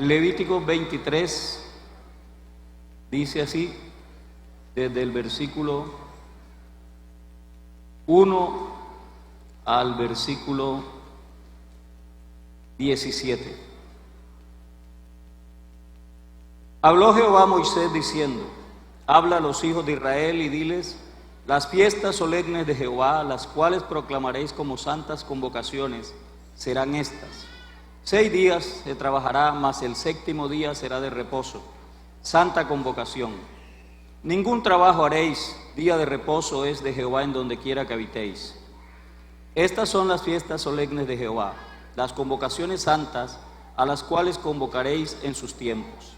Levítico 23 dice así, desde el versículo 1 al versículo 17. Habló Jehová a Moisés diciendo: habla a los hijos de Israel y diles: las fiestas solemnes de Jehová, las cuales proclamaréis como santas convocaciones, serán estas. 6 días se trabajará, mas el 7º día será de reposo, santa convocación. Ningún trabajo haréis, día de reposo es de Jehová en donde quiera que habitéis. Estas son las fiestas solemnes de Jehová, las convocaciones santas, a las cuales convocaréis en sus tiempos.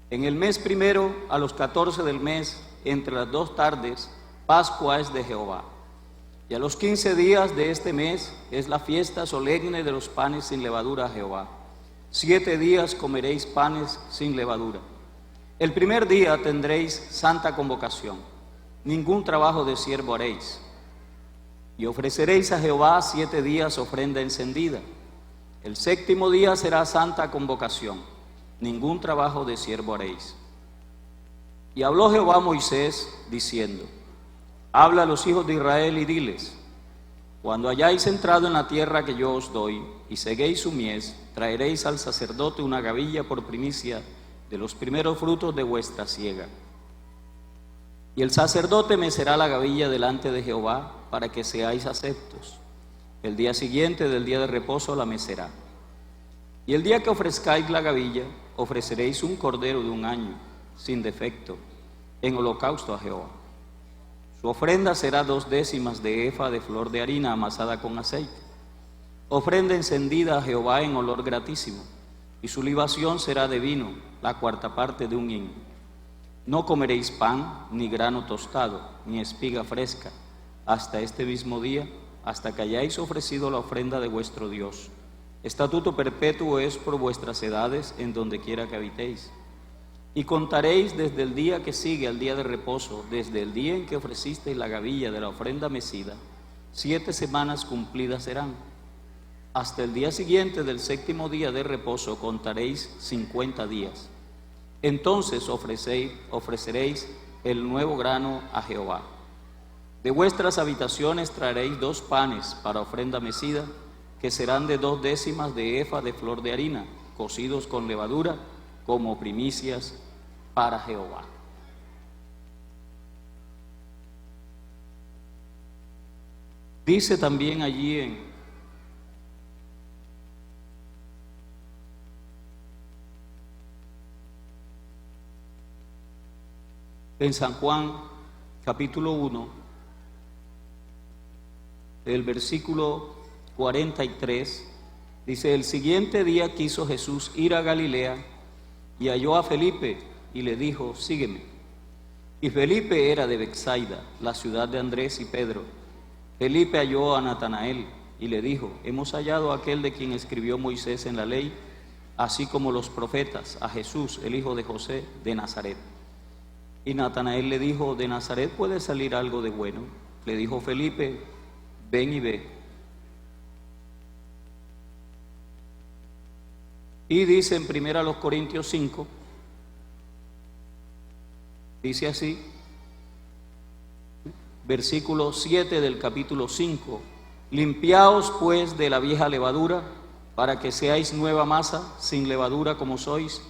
En el mes primero, a los 14 del mes, entre las 2 tardes, Pascua es de Jehová. Y a los 15 días de este mes es la fiesta solemne de los panes sin levadura a Jehová. 7 días comeréis panes sin levadura. El primer día tendréis santa convocación. Ningún trabajo de siervo haréis. Y ofreceréis a Jehová 7 días ofrenda encendida. El 7º día será santa convocación. Ningún trabajo de siervo haréis. Y habló Jehová a Moisés diciendo: habla a los hijos de Israel y diles: cuando hayáis entrado en la tierra que yo os doy, y seguéis su mies, traeréis al sacerdote una gavilla por primicia de los primeros frutos de vuestra siega. Y el sacerdote mecerá la gavilla delante de Jehová, para que seáis aceptos. El día siguiente del día de reposo la mecerá. Y el día que ofrezcáis la gavilla, ofreceréis un cordero de 1 año, sin defecto, en holocausto a Jehová. Su ofrenda será 2 décimas de efa de flor de harina amasada con aceite. Ofrenda encendida a Jehová en olor gratísimo, y su libación será de vino, la 4ª parte de 1 hin. No comeréis pan, ni grano tostado, ni espiga fresca, hasta este mismo día, hasta que hayáis ofrecido la ofrenda de vuestro Dios. Estatuto perpetuo es por vuestras edades en donde quiera que habitéis. Y contaréis desde el día que sigue al día de reposo, desde el día en que ofrecisteis la gavilla de la ofrenda mecida, 7 semanas cumplidas serán. Hasta el día siguiente del 7º día de reposo contaréis 50 días. Entonces ofreceréis el nuevo grano a Jehová. De vuestras habitaciones traeréis 2 panes para ofrenda mecida, que serán de 2 décimas de efa de flor de harina, cocidos con levadura, como primicias para Jehová. Dice también allí en San Juan, capítulo 1, el versículo 43, dice: el siguiente día quiso Jesús ir a Galilea y halló a Felipe y le dijo: sígueme. Y Felipe era de Betsaida, la ciudad de Andrés y Pedro. Felipe halló a Natanael y le dijo: hemos hallado a aquel de quien escribió Moisés en la ley, así como los profetas, a Jesús, el hijo de José, de Nazaret. Y Natanael le dijo: ¿de Nazaret puede salir algo de bueno? Le dijo Felipe: ven y ve. Y dice en 1 Corintios 5, dice así, versículo 7 del capítulo 5: limpiaos pues de la vieja levadura, para que seáis nueva masa, sin levadura como sois,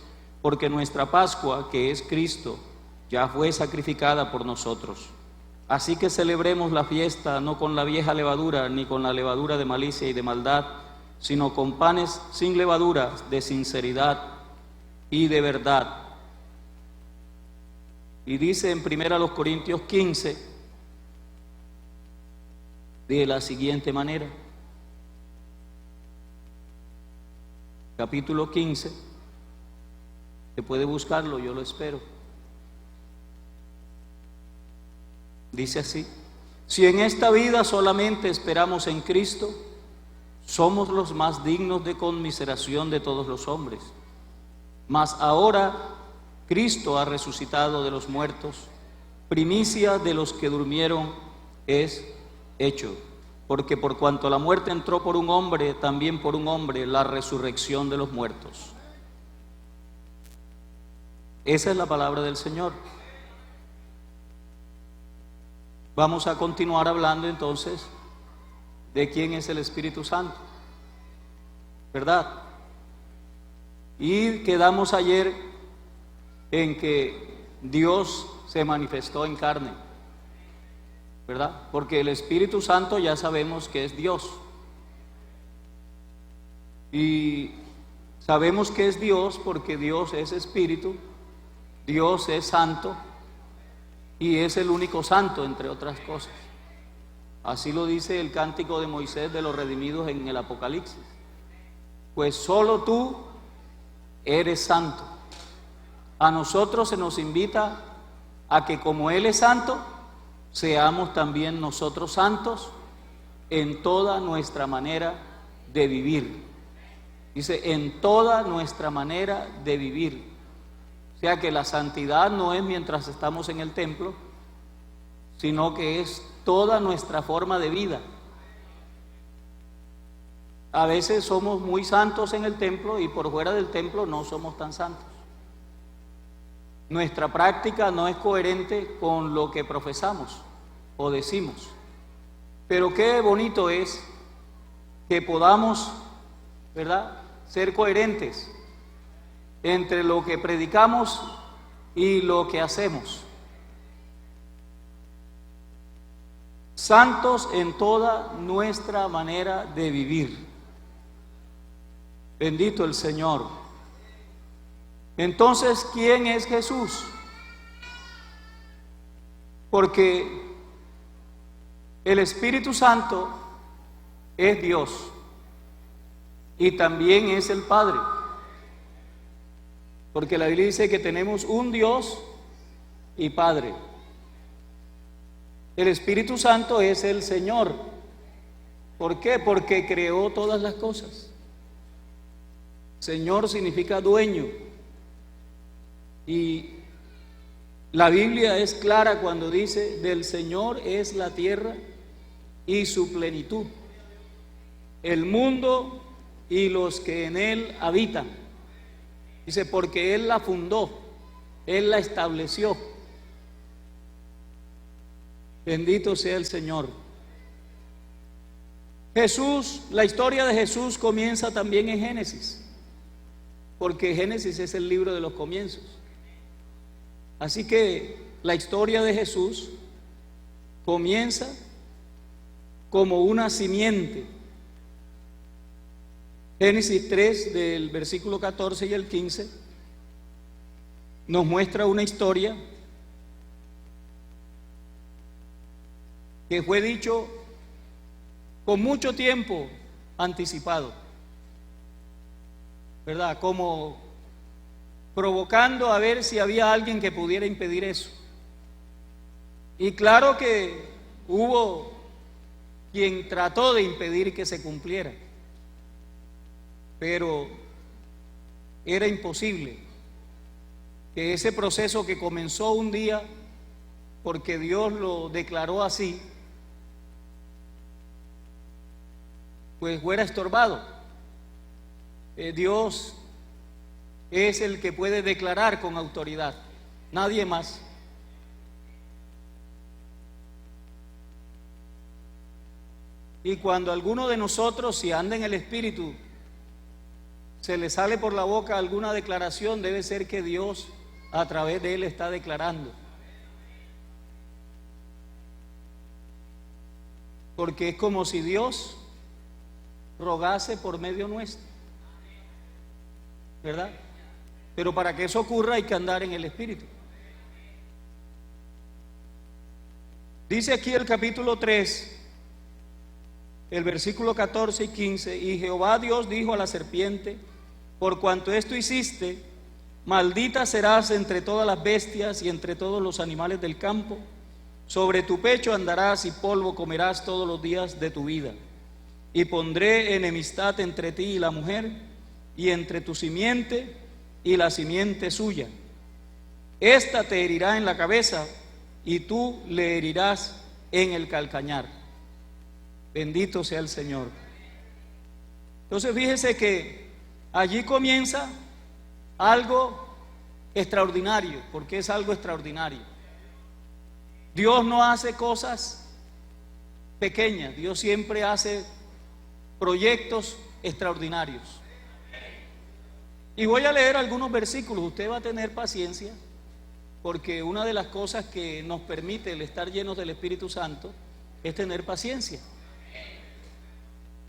porque nuestra Pascua, que es Cristo, ya fue sacrificada por nosotros. Así que celebremos la fiesta no con la vieja levadura, ni con la levadura de malicia y de maldad, sino con panes sin levadura, de sinceridad y de verdad. Y dice en 1 Corintios 15, de la siguiente manera, capítulo 15, se puede buscarlo, yo lo espero. Dice así: si en esta vida solamente esperamos en Cristo, somos los más dignos de conmiseración de todos los hombres. Mas ahora Cristo ha resucitado de los muertos, primicia de los que durmieron es hecho, porque por cuanto la muerte entró por un hombre, también por un hombre la resurrección de los muertos. Esa es la palabra del Señor. Vamos a continuar hablando entonces de quién es el Espíritu Santo, ¿verdad? Y quedamos ayer en que Dios se manifestó en carne, ¿verdad? Porque el Espíritu Santo ya sabemos que es Dios. Y sabemos que es Dios porque Dios es Espíritu, Dios es Santo y es el único santo, entre otras cosas. Así lo dice el cántico de Moisés de los redimidos en el Apocalipsis. Pues solo tú eres santo. A nosotros se nos invita a que como Él es santo, seamos también nosotros santos en toda nuestra manera de vivir. Dice, en toda nuestra manera de vivir. O sea que la santidad no es mientras estamos en el templo, sino que es toda nuestra forma de vida. A veces somos muy santos en el templo y por fuera del templo no somos tan santos. Nuestra práctica no es coherente con lo que profesamos o decimos. Pero qué bonito es que podamos, ¿verdad?, ser coherentes entre lo que predicamos y lo que hacemos. Santos en toda nuestra manera de vivir. Bendito el Señor. Entonces, ¿quién es Jesús? Porque el Espíritu Santo es Dios y también es el Padre. Porque la Biblia dice que tenemos un Dios y Padre. El Espíritu Santo es el Señor. ¿Por qué? Porque creó todas las cosas. Señor significa dueño. Y la Biblia es clara cuando dice, del Señor es la tierra y su plenitud, el mundo y los que en él habitan. Dice, porque Él la fundó, Él la estableció. Bendito sea el Señor. Jesús, la historia de Jesús comienza también en Génesis, porque Génesis es el libro de los comienzos. Así que la historia de Jesús comienza como una simiente. Génesis 3, del versículo 14 y el 15, nos muestra una historia que fue dicho con mucho tiempo anticipado, ¿verdad? Como provocando a ver si había alguien que pudiera impedir eso. Y claro que hubo quien trató de impedir que se cumpliera, pero era imposible que ese proceso que comenzó un día porque Dios lo declaró así, pues fuera estorbado. Dios es el que puede declarar con autoridad, nadie más. Y cuando alguno de nosotros, si anda en el Espíritu, se le sale por la boca alguna declaración, debe ser que Dios a través de él está declarando. Porque es como si Dios rogase por medio nuestro, ¿verdad? Pero para que eso ocurra hay que andar en el Espíritu. Dice aquí el capítulo 3, el versículo 14 y 15, y Jehová Dios dijo a la serpiente, por cuanto esto hiciste, maldita serás entre todas las bestias y entre todos los animales del campo, sobre tu pecho andarás y polvo comerás todos los días de tu vida, y pondré enemistad entre ti y la mujer, y entre tu simiente y la simiente suya. Esta te herirá en la cabeza, y tú le herirás en el calcañar. Bendito sea el Señor. Entonces fíjese que allí comienza algo extraordinario, porque es algo extraordinario. Dios no hace cosas pequeñas, Dios siempre hace proyectos extraordinarios. Y voy a leer algunos versículos, usted va a tener paciencia, porque una de las cosas que nos permite el estar llenos del Espíritu Santo es tener paciencia.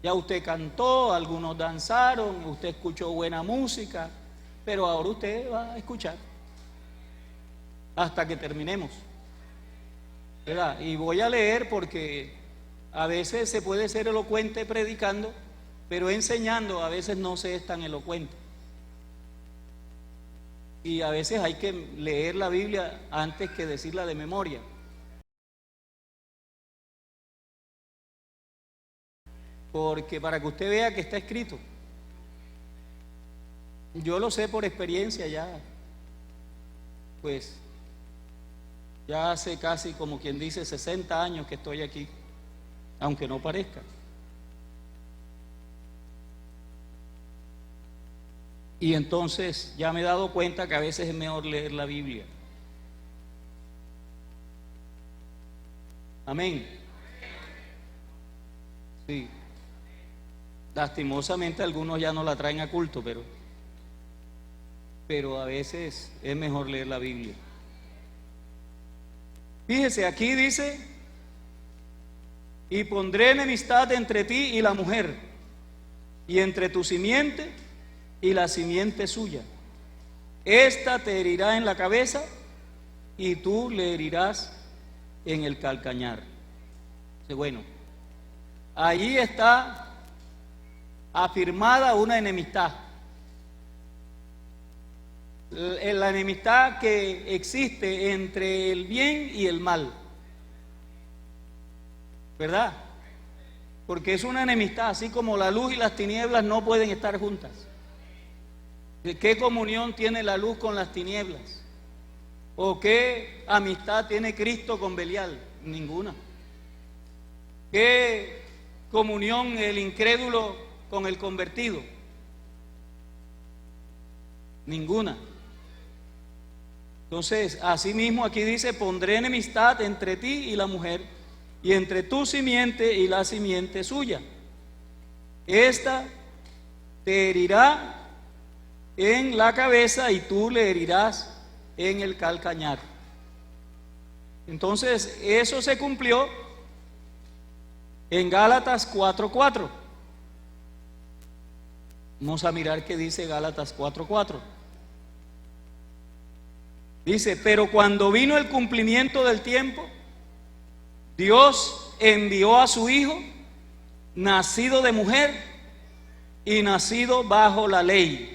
Ya usted cantó, algunos danzaron, usted escuchó buena música, pero ahora usted va a escuchar hasta que terminemos, ¿verdad? Y voy a leer porque a veces se puede ser elocuente predicando, pero enseñando a veces no se es tan elocuente. Y a veces hay que leer la Biblia antes que decirla de memoria. Porque para que usted vea que está escrito. Yo lo sé por experiencia ya. Pues ya hace casi, como quien dice, 60 años que estoy aquí, aunque no parezca. Y entonces ya me he dado cuenta que a veces es mejor leer la Biblia. Amén. Sí. Lastimosamente algunos ya no la traen a culto, pero a veces es mejor leer la Biblia. Fíjese, aquí dice: y pondré enemistad entre ti y la mujer, y entre tu simiente y la simiente suya. Esta te herirá en la cabeza y tú le herirás en el calcañar. Bueno, allí está afirmada una enemistad. La enemistad que existe entre el bien y el mal, ¿verdad? Porque es una enemistad, así como la luz y las tinieblas no pueden estar juntas. ¿Qué comunión tiene la luz con las tinieblas? ¿O qué amistad tiene Cristo con Belial? Ninguna. ¿Qué comunión el incrédulo con el convertido? Ninguna. Entonces, así mismo aquí dice: pondré enemistad entre ti y la mujer, y entre tu simiente y la simiente suya. Esta te herirá en la cabeza y tú le herirás en el calcañar. Entonces, eso se cumplió en Gálatas 4:4. Vamos a mirar qué dice Gálatas 4:4. Dice: pero cuando vino el cumplimiento del tiempo, Dios envió a su Hijo, nacido de mujer y nacido bajo la ley.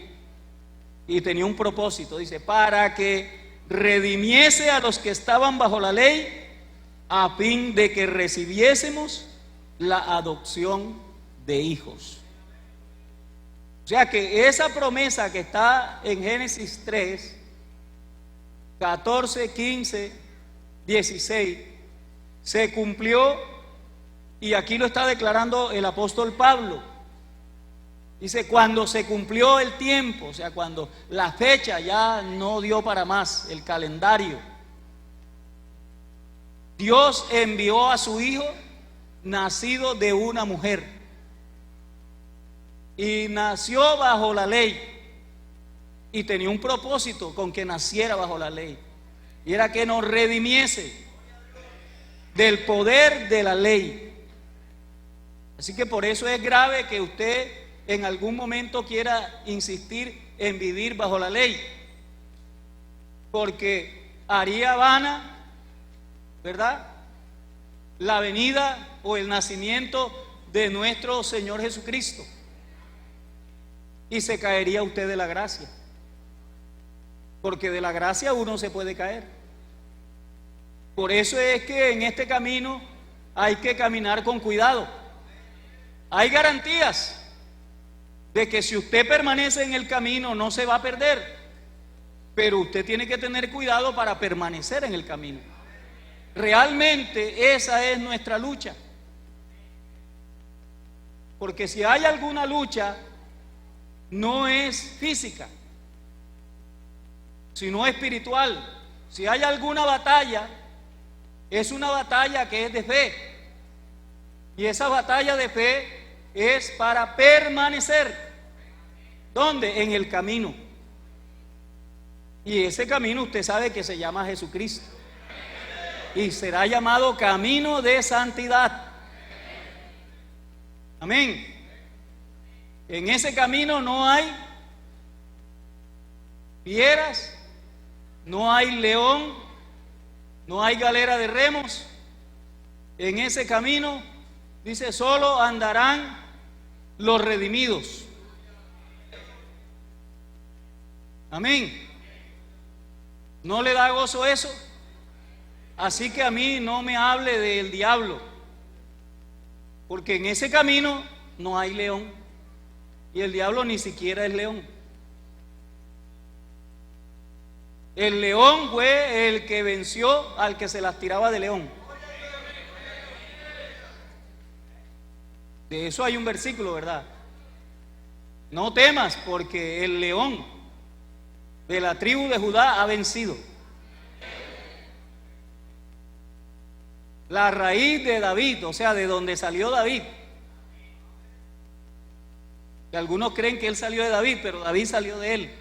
Y tenía un propósito, dice, para que redimiese a los que estaban bajo la ley, a fin de que recibiésemos la adopción de hijos. O sea que esa promesa que está en Génesis 3, 14, 15, 16, se cumplió, y aquí lo está declarando el apóstol Pablo. Dice: cuando se cumplió el tiempo, o sea, cuando la fecha ya no dio para más, el calendario, Dios envió a su Hijo, nacido de una mujer, y nació bajo la ley, y tenía un propósito con que naciera bajo la ley, y era que nos redimiese del poder de la ley. Así que por eso es grave que usted en algún momento quiera insistir en vivir bajo la ley, porque haría vana, ¿verdad?, la venida o el nacimiento de nuestro Señor Jesucristo, y se caería usted de la gracia, porque de la gracia uno se puede caer. Por eso es que en este camino hay que caminar con cuidado. Hay garantías de que si usted permanece en el camino no se va a perder, pero usted tiene que tener cuidado para permanecer en el camino. Realmente esa es nuestra lucha, porque si hay alguna lucha, no es física. sino espiritual. Si hay alguna batalla, es una batalla que es de fe. Y esa batalla de fe es para permanecer. ¿Dónde? En el camino. Y ese camino usted sabe que se llama Jesucristo. Y será llamado camino de santidad. Amén. En ese camino no hay fieras, no hay león, no hay galera de remos. En ese camino, dice, solo andarán los redimidos. Amén. ¿No le da gozo eso? Así que a mí no me hable del diablo, porque en ese camino no hay león, y el diablo ni siquiera es león. El león fue el que venció al que se las tiraba de león. De eso hay un versículo, ¿verdad? No temas, porque el león de la tribu de Judá ha vencido. La raíz de David, o sea, de donde salió David. Que algunos creen que él salió de David, pero David salió de él.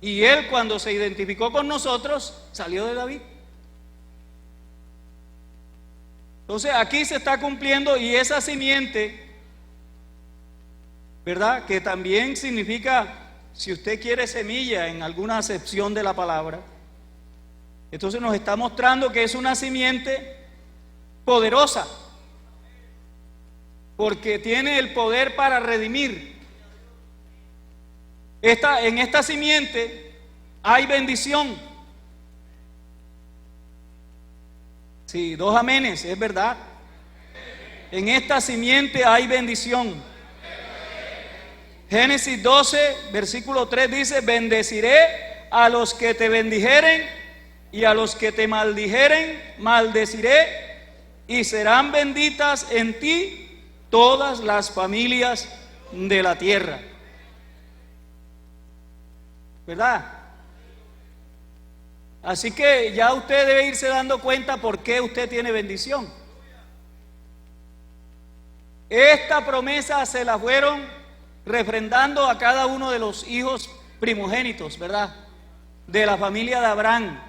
Y él, cuando se identificó con nosotros, salió de David. Entonces aquí se está cumpliendo, y esa simiente, ¿verdad? Que también significa, si usted quiere semilla en alguna acepción de la palabra, entonces nos está mostrando que es una simiente poderosa, porque tiene el poder para redimir. En esta simiente hay bendición. Sí, 2 amenes, es verdad. En esta simiente hay bendición. Génesis 12, versículo 3 dice: bendeciré a los que te bendijeren, y a los que te maldijeren, maldeciré, y serán benditas en ti todas las familias de la tierra. ¿Verdad? Así que ya usted debe irse dando cuenta por qué usted tiene bendición. Esta promesa se la fueron refrendando a cada uno de los hijos primogénitos, ¿verdad? De la familia de Abraham.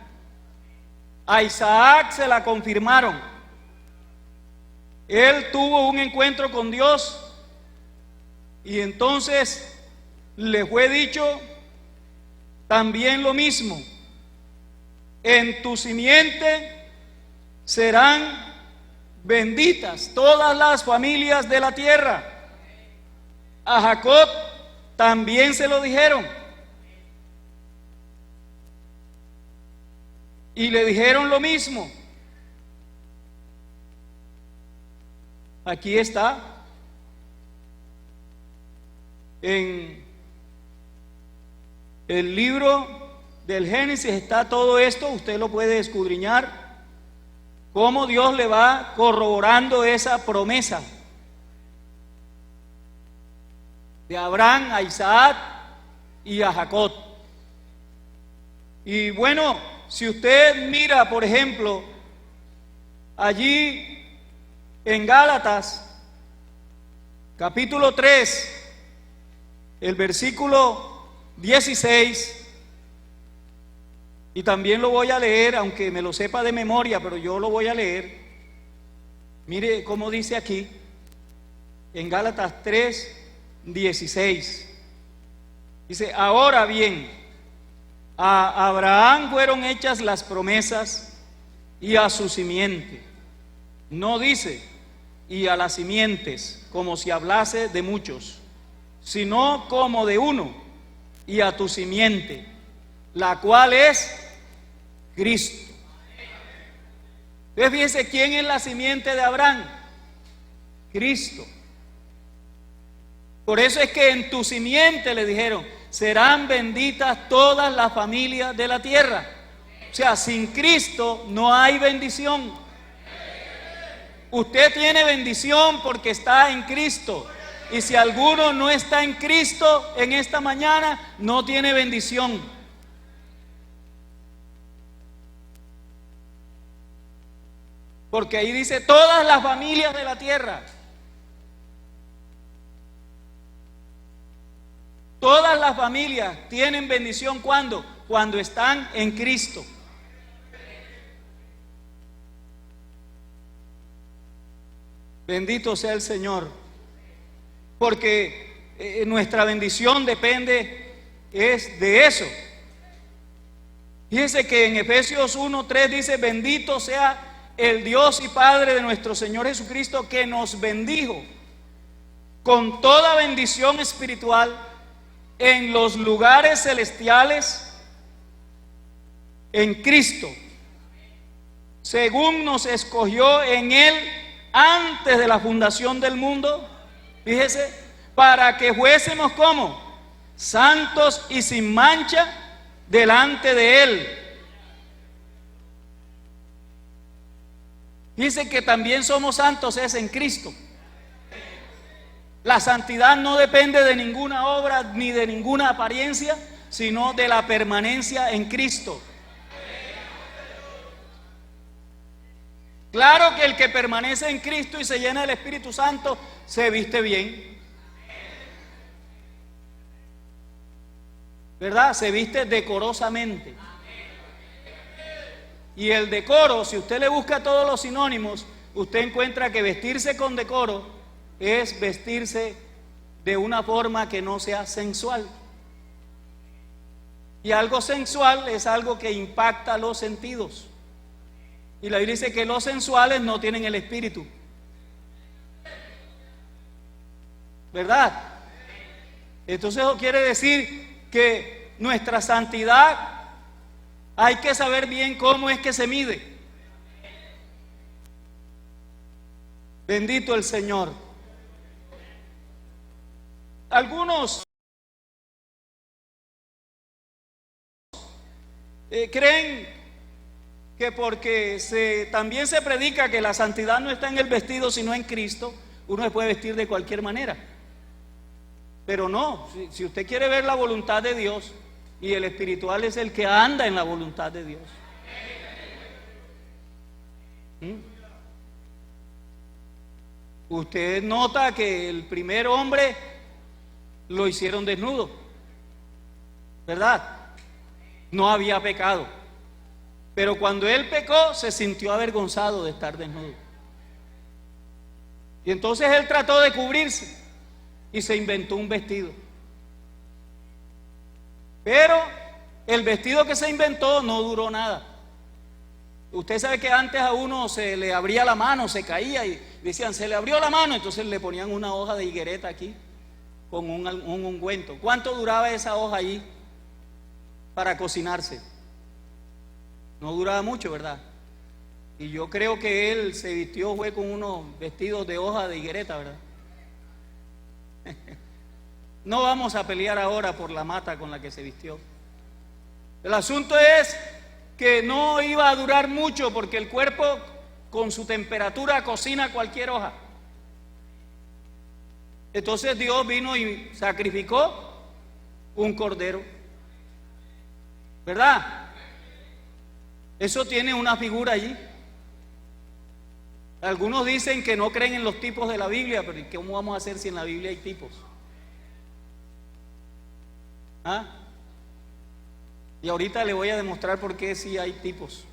A Isaac se la confirmaron. Él tuvo un encuentro con Dios, y entonces le fue dicho también lo mismo: en tu simiente serán benditas todas las familias de la tierra. A Jacob también se lo dijeron, y le dijeron lo mismo. Aquí está, en el libro del Génesis está todo esto, usted lo puede escudriñar, cómo Dios le va corroborando esa promesa de Abraham a Isaac y a Jacob. Y bueno, si usted mira, por ejemplo, allí en Gálatas, capítulo 3, el versículo 16, y también lo voy a leer, aunque me lo sepa de memoria, pero yo lo voy a leer. Mire cómo dice aquí, en Gálatas 3, 16. Dice: ahora bien, a Abraham fueron hechas las promesas, y a su simiente. No dice y a las simientes, como si hablase de muchos, sino como de uno, y a tu simiente, la cual es Cristo. Entonces fíjense, ¿quién es la simiente de Abraham? Cristo. Por eso es que en tu simiente, le dijeron, serán benditas todas las familias de la tierra. O sea, sin Cristo no hay bendición. Usted tiene bendición porque está en Cristo. Y si alguno no está en Cristo en esta mañana, no tiene bendición. Porque ahí dice todas las familias de la tierra. Todas las familias tienen bendición. ¿Cuándo? Cuando están en Cristo. Bendito sea el Señor. Porque nuestra bendición depende es de eso. Fíjense que en Efesios 1:3 dice: bendito sea el Dios y Padre de nuestro Señor Jesucristo, que nos bendijo con toda bendición espiritual en los lugares celestiales en Cristo, según nos escogió en Él antes de la fundación del mundo. Fíjese, para que fuésemos como santos y sin mancha delante de Él. Dice que también somos santos es en Cristo. La santidad no depende de ninguna obra ni de ninguna apariencia, sino de la permanencia en Cristo. Claro que el que permanece en Cristo y se llena del Espíritu Santo se viste bien, ¿verdad? Se viste decorosamente. Y el decoro, si usted le busca todos los sinónimos, usted encuentra que vestirse con decoro es vestirse de una forma que no sea sensual. Y algo sensual es algo que impacta los sentidos. Y la Biblia dice que los sensuales no tienen el Espíritu, ¿verdad? Entonces eso quiere decir que nuestra santidad hay que saber bien cómo es que se mide. Bendito el Señor. Algunos creen que porque también se predica que la santidad no está en el vestido sino en Cristo, uno se puede vestir de cualquier manera. Pero no, si usted quiere ver la voluntad de Dios, y el espiritual es el que anda en la voluntad de Dios. Usted nota que el primer hombre lo hicieron desnudo, ¿verdad? No había pecado. Pero cuando él pecó, se sintió avergonzado de estar desnudo. Y entonces él trató de cubrirse y se inventó un vestido. Pero el vestido que se inventó no duró nada. Usted sabe que antes a uno se le abría la mano, se caía y decían, se le abrió la mano, entonces le ponían una hoja de higuereta aquí con un ungüento. ¿Cuánto duraba esa hoja allí para cocinarse? No duraba mucho, ¿verdad? Y yo creo que él se vistió fue con unos vestidos de hoja de higuereta, ¿verdad? No vamos a pelear ahora por la mata con la que se vistió. El asunto es que no iba a durar mucho porque el cuerpo con su temperatura cocina cualquier hoja. Entonces Dios vino y sacrificó un cordero, ¿verdad? Eso tiene una figura allí. Algunos dicen que no creen en los tipos de la Biblia, pero ¿cómo vamos a hacer si en la Biblia hay tipos? ¿Ah? Y ahorita le voy a demostrar por qué sí hay tipos.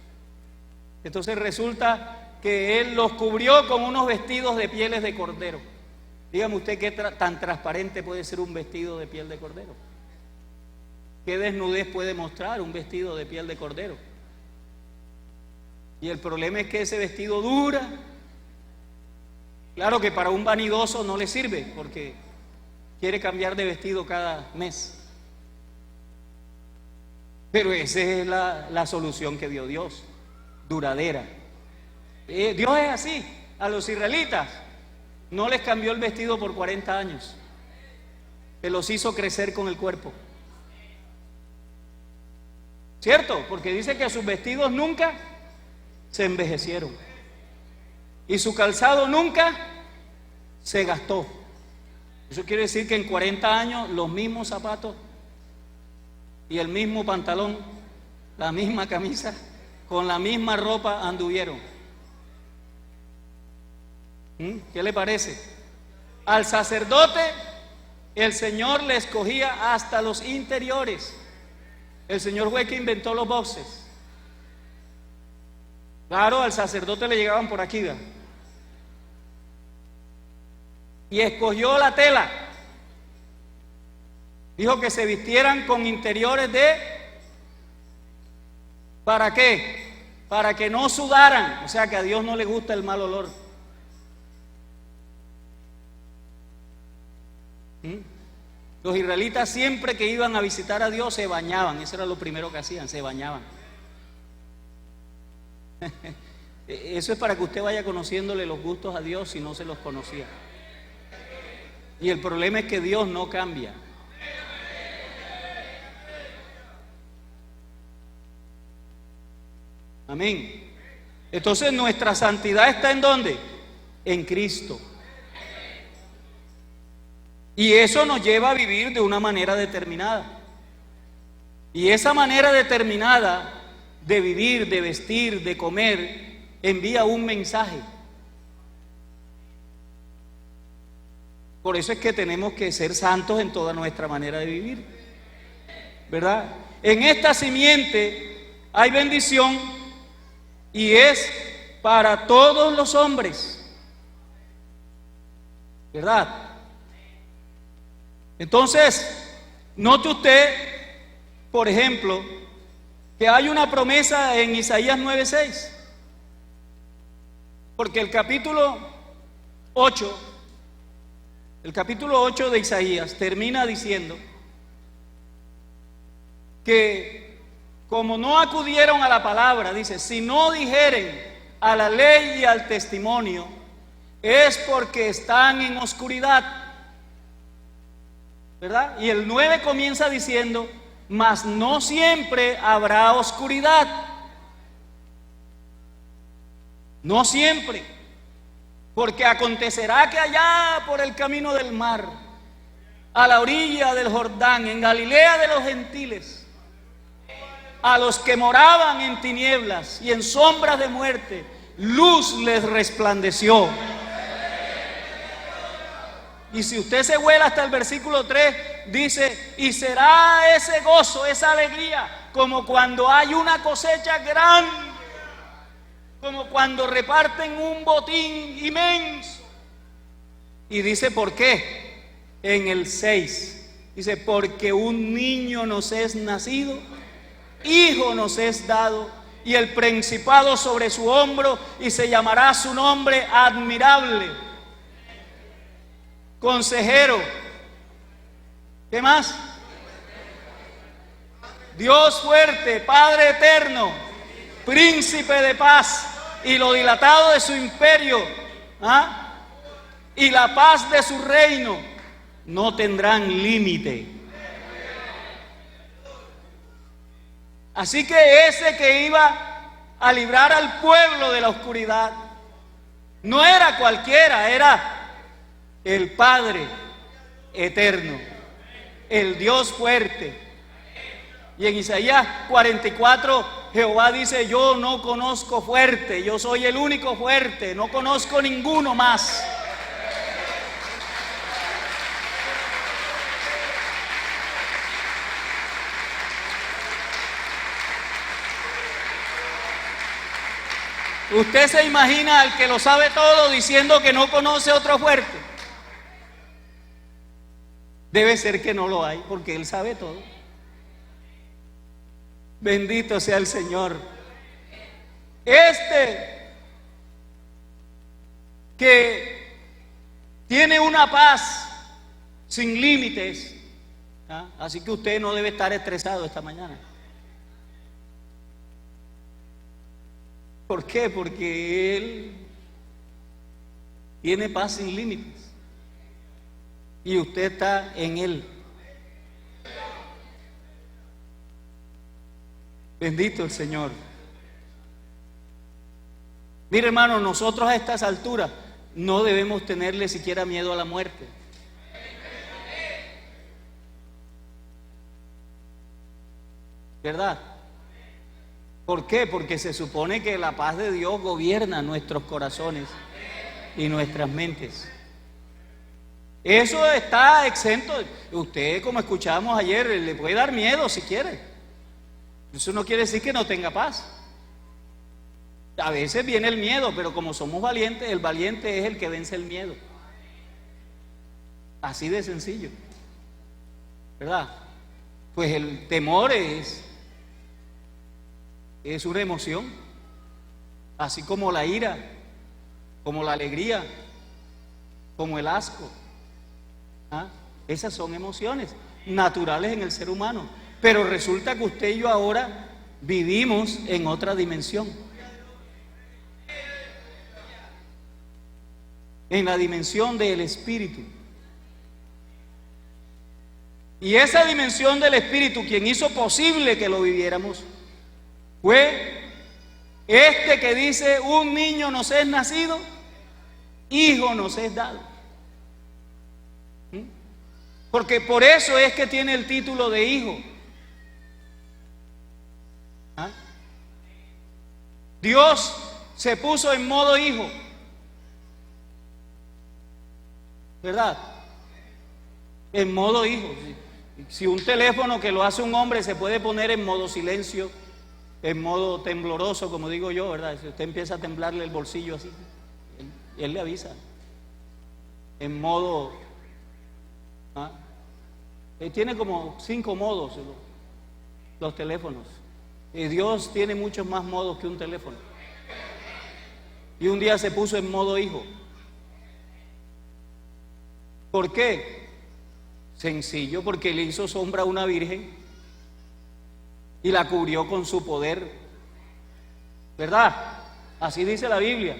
Entonces resulta que Él los cubrió con unos vestidos de pieles de cordero. Dígame usted qué tan transparente puede ser un vestido de piel de cordero. ¿Qué desnudez puede mostrar un vestido de piel de cordero? Y el problema es que ese vestido dura. Claro que para un vanidoso no le sirve porque quiere cambiar de vestido cada mes. Pero esa es la solución que dio Dios, duradera. Dios es así. A los israelitas no les cambió el vestido por 40 años. Se los hizo crecer con el cuerpo. ¿Cierto? Porque dice que sus vestidos nunca se envejecieron. Y su calzado nunca se gastó. Eso quiere decir que en 40 años los mismos zapatos y el mismo pantalón, la misma camisa, con la misma ropa anduvieron. ¿Qué le parece? Al sacerdote el Señor le escogía hasta los interiores. El Señor fue el que inventó los boxes. Claro, al sacerdote le llegaban por aquí, ¿verdad? Y escogió la tela. Dijo que se vistieran con interiores de... ¿Para qué? Para que no sudaran. O sea que a Dios no le gusta el mal olor. Los israelitas siempre que iban a visitar a Dios se bañaban. Eso era lo primero que hacían, se bañaban. Eso es para que usted vaya conociéndole los gustos a Dios si no se los conocía. Y el problema es que Dios no cambia. Amén. Entonces nuestra santidad está ¿en dónde? En Cristo. Y eso nos lleva a vivir de una manera determinada. Y esa manera determinada de vivir, de vestir, de comer, envía un mensaje. Por eso es que tenemos que ser santos en toda nuestra manera de vivir, ¿verdad? En esta simiente hay bendición y es para todos los hombres, ¿verdad? Entonces, note usted, por ejemplo, que hay una promesa en Isaías 9:6, porque el capítulo 8 de Isaías termina diciendo que como no acudieron a la palabra, dice, si no dijeren a la ley y al testimonio, es porque están en oscuridad, ¿verdad? Y el 9 comienza diciendo, mas no siempre habrá oscuridad. No siempre. Porque acontecerá que allá por el camino del mar, a la orilla del Jordán, en Galilea de los gentiles, a los que moraban en tinieblas y en sombras de muerte, luz les resplandeció. Y si usted se vuela hasta el versículo 3, dice, y será ese gozo, esa alegría, como cuando hay una cosecha grande, como cuando reparten un botín inmenso. Y dice, ¿por qué? En el 6, dice, porque un niño nos es nacido, hijo nos es dado, y el principado sobre su hombro, y se llamará su nombre admirable, consejero. ¿Qué más? Dios fuerte, Padre eterno, príncipe de paz, y lo dilatado de su imperio, y la paz de su reino no tendrán límite. Así que ese que iba a librar al pueblo de la oscuridad no era cualquiera, era el Padre eterno, el Dios fuerte. Y en Isaías 44, Jehová dice, yo no conozco fuerte, yo soy el único fuerte, no conozco ninguno más. ¿Usted se imagina al que lo sabe todo diciendo que no conoce otro fuerte? Debe ser que no lo hay, porque Él sabe todo. Bendito sea el Señor. Este que tiene una paz sin límites, así que usted no debe estar estresado esta mañana. ¿Por qué? Porque Él tiene paz sin límites y usted está en Él. Bendito el Señor. Mire, hermano, nosotros a estas alturas no debemos tenerle siquiera miedo a la muerte. ¿verdad? ¿Por qué? Porque se supone que la paz de Dios gobierna nuestros corazones y nuestras mentes. Eso está exento. Usted, como escuchábamos ayer, le puede dar miedo si quiere. Eso no quiere decir que no tenga paz. A veces viene el miedo, pero como somos valientes, el valiente es el que vence el miedo. Así de sencillo, ¿verdad? Pues el temor es una emoción, así como la ira, como la alegría, como el asco. ¿Ah? Esas son emociones naturales en el ser humano, pero resulta que usted y yo ahora vivimos en otra dimensión, en la dimensión del espíritu. Y esa dimensión del espíritu, quien hizo posible que lo viviéramos, fue este que dice: un niño nos es nacido, hijo nos es dado. Porque por eso es que tiene el título de hijo. ¿Ah? Dios se puso en modo hijo, ¿verdad? En modo hijo. Si un teléfono que lo hace un hombre se puede poner en modo silencio, en modo tembloroso, como digo yo, ¿verdad? Si usted empieza a temblarle el bolsillo así, él le avisa. En modo... ¿ah? Tiene como 5 modos los teléfonos. Y Dios tiene muchos más modos que un teléfono. Y un día se puso en modo hijo. ¿Por qué? Sencillo, porque le hizo sombra a una virgen y la cubrió con su poder, ¿verdad? Así dice la Biblia.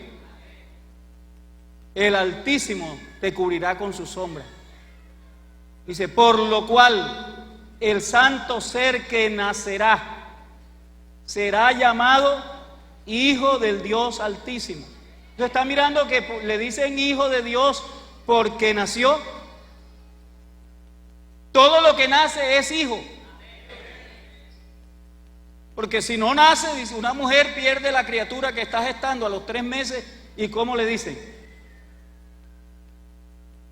El Altísimo te cubrirá con su sombra. Dice: por lo cual el santo ser que nacerá será llamado Hijo del Dios Altísimo. Entonces está mirando que le dicen Hijo de Dios porque nació. Todo lo que nace es hijo. Porque si no nace, dice, una mujer pierde la criatura que está gestando a los 3 meses. ¿Y cómo le dicen?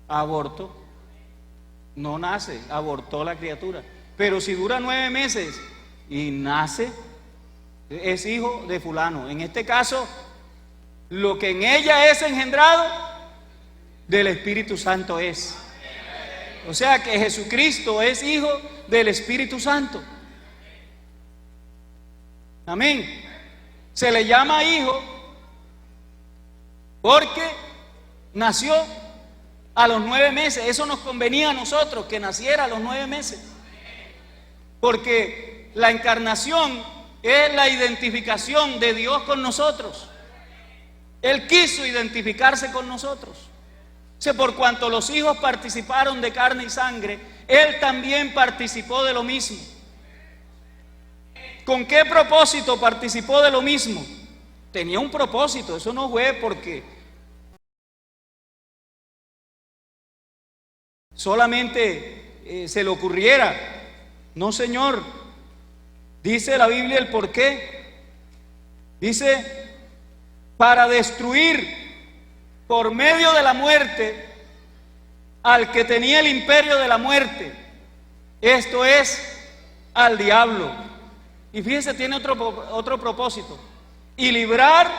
Aborto. No nace, abortó la criatura. Pero si dura 9 meses y nace, es hijo de fulano. En este caso, lo que en ella es engendrado, del Espíritu Santo es. O sea que Jesucristo es hijo del Espíritu Santo. Amén. Se le llama hijo porque nació a los 9 meses. Eso nos convenía a nosotros, que naciera a los 9 meses. Porque la encarnación es la identificación de Dios con nosotros. Él quiso identificarse con nosotros. Por cuanto los hijos participaron de carne y sangre, Él también participó de lo mismo. ¿Con qué propósito participó de lo mismo? Tenía un propósito. Eso no fue porque solamente se le ocurriera. No, Señor. Dice la Biblia el por qué. Dice: para destruir por medio de la muerte al que tenía el imperio de la muerte, esto es, al diablo. Y fíjense, tiene otro propósito: y librar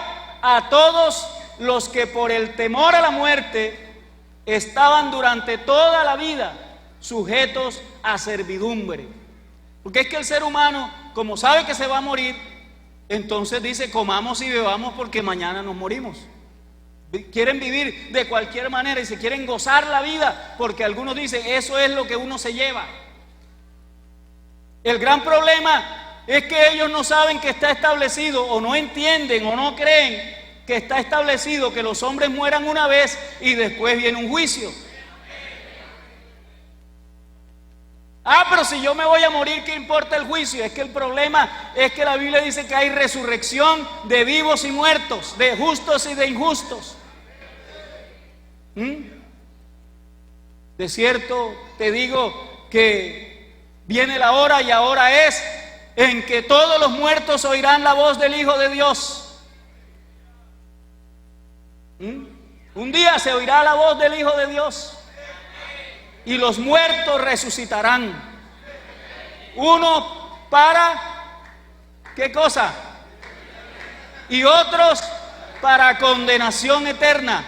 a todos los que por el temor a la muerte estaban durante toda la vida sujetos a servidumbre. Porque es que el ser humano, como sabe que se va a morir, entonces dice: comamos y bebamos porque mañana nos morimos. Quieren vivir de cualquier manera y se quieren gozar la vida, porque algunos dicen: eso es lo que uno se lleva. El gran problema es que ellos no saben que está establecido, o no entienden o no creen que está establecido que los hombres mueran una vez y después viene un juicio. Pero si yo me voy a morir, ¿qué importa el juicio? Es que el problema es que la Biblia dice que hay resurrección de vivos y muertos, de justos y de injustos. De cierto te digo que viene la hora, y ahora es, en que todos los muertos oirán la voz del Hijo de Dios. Un día se oirá la voz del Hijo de Dios y los muertos resucitarán. Uno para, ¿qué cosa? Y otros para condenación eterna.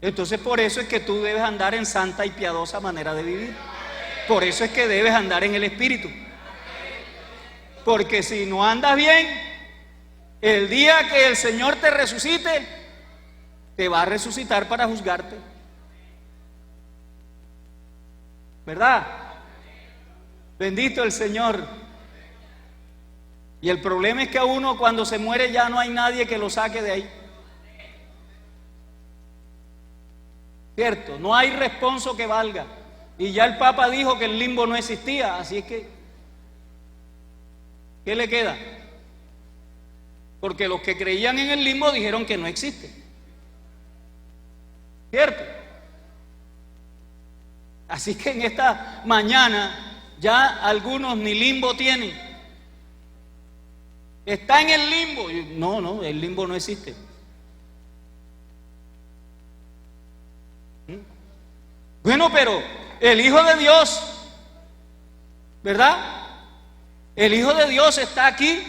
Entonces por eso es que tú debes andar en santa y piadosa manera de vivir. Por eso es que debes andar en el Espíritu. Porque si no andas bien, el día que el Señor te resucite, te va a resucitar para juzgarte. ¿Verdad? Bendito el Señor. Y el problema es que a uno cuando se muere ya no hay nadie que lo saque de ahí. ¿Cierto? No hay responso que valga. Y ya el Papa dijo que el limbo no existía, así es que ¿qué le queda? Porque los que creían en el limbo dijeron que no existe. ¿Cierto? Así que en esta mañana ya algunos ni limbo tienen. Está en el limbo. No, el limbo no existe. Bueno, pero el Hijo de Dios, ¿verdad? El Hijo de Dios está aquí.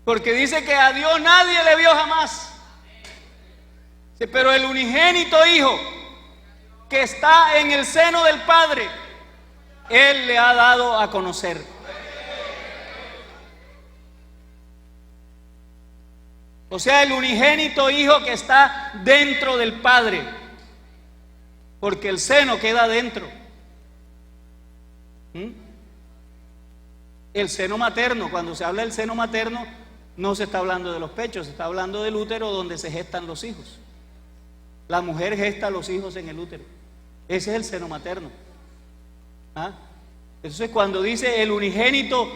Porque dice que a Dios nadie le vio jamás. Pero el unigénito Hijo que está en el seno del Padre, Él le ha dado a conocer. O sea, el unigénito Hijo que está dentro del Padre, porque el seno queda dentro. El seno materno, cuando se habla del seno materno, no se está hablando de los pechos, se está hablando del útero donde se gestan los hijos. La mujer gesta los hijos en el útero. Ese es el seno materno. Entonces cuando dice el unigénito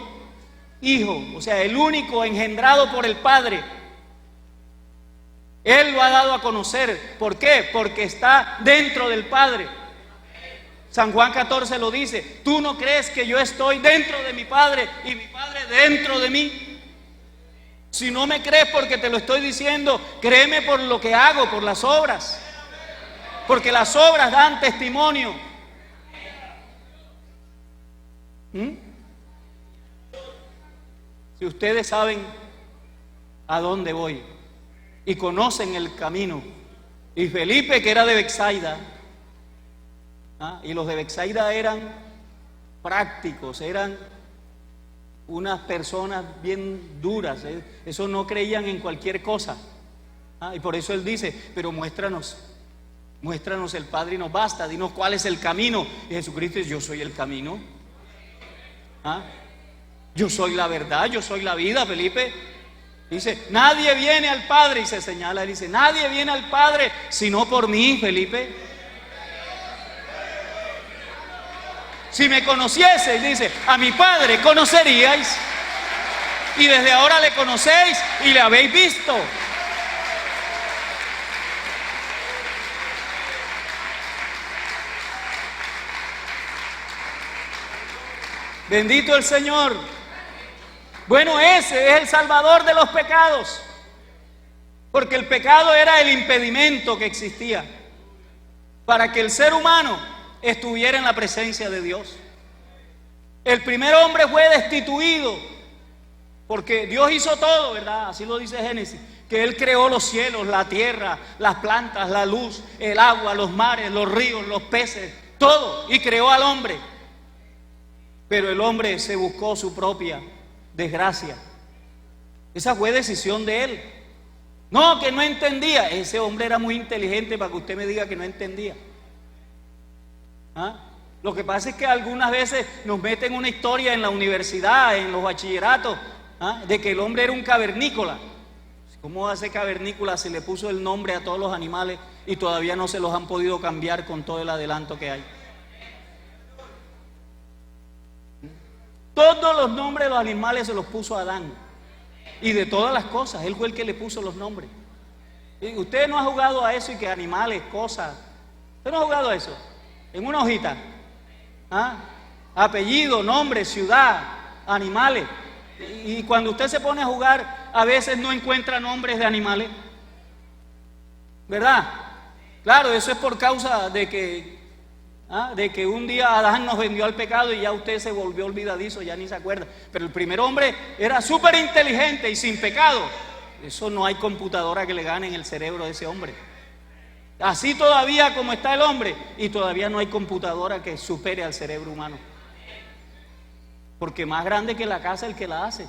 Hijo, o sea, el único engendrado por el Padre, Él lo ha dado a conocer. ¿Por qué? Porque está dentro del Padre. San Juan 14 lo dice: tú no crees que yo estoy dentro de mi Padre y mi Padre dentro de mí. Si no me crees porque te lo estoy diciendo, créeme por lo que hago, por las obras. Porque las obras dan testimonio. Si ustedes saben a dónde voy y conocen el camino, y Felipe, que era de Betsaida, y los de Betsaida eran prácticos, eran unas personas bien duras, eso no creían en cualquier cosa, y por eso él dice: pero muéstranos el Padre y nos basta, dinos cuál es el camino. Y Jesucristo dice: yo soy el camino, yo soy la verdad, yo soy la vida. Felipe dice: nadie viene al Padre, y se señala, él dice: nadie viene al Padre sino por mí, Felipe. Si me conocieseis, dice, a mi Padre conoceríais, y desde ahora le conocéis y le habéis visto. Bendito el Señor. Bueno, ese es el Salvador de los pecados, porque el pecado era el impedimento que existía para que el ser humano estuviera en la presencia de Dios. El primer hombre fue destituido porque Dios hizo todo, ¿verdad? Así lo dice Génesis, que Él creó los cielos, la tierra, las plantas, la luz, el agua, los mares, los ríos, los peces, todo, y creó al hombre. Pero el hombre se buscó su propia desgracia. Esa fue decisión de él. No, que no entendía. Ese hombre era muy inteligente para que usted me diga que no entendía. Lo que pasa es que algunas veces nos meten una historia en la universidad, en los bachilleratos, de que el hombre era un cavernícola. ¿Cómo va a ser cavernícola si le puso el nombre a todos los animales y todavía no se los han podido cambiar con todo el adelanto que hay? Todos los nombres de los animales se los puso Adán, y de todas las cosas, él fue el que le puso los nombres. Y usted no ha jugado a eso y que animales, cosas. ¿Usted no ha jugado a eso? En una hojita. ¿Ah? Apellido, nombre, ciudad, animales. Y cuando usted se pone a jugar, a veces no encuentra nombres de animales. ¿Verdad? Claro, eso es por causa de que un día Adán nos vendió al pecado y ya usted se volvió olvidadizo, ya ni se acuerda. Pero el primer hombre era súper inteligente y sin pecado. Eso no hay computadora que le gane en el cerebro de ese hombre. Así todavía como está el hombre, y todavía no hay computadora que supere al cerebro humano. Porque más grande que la casa el que la hace.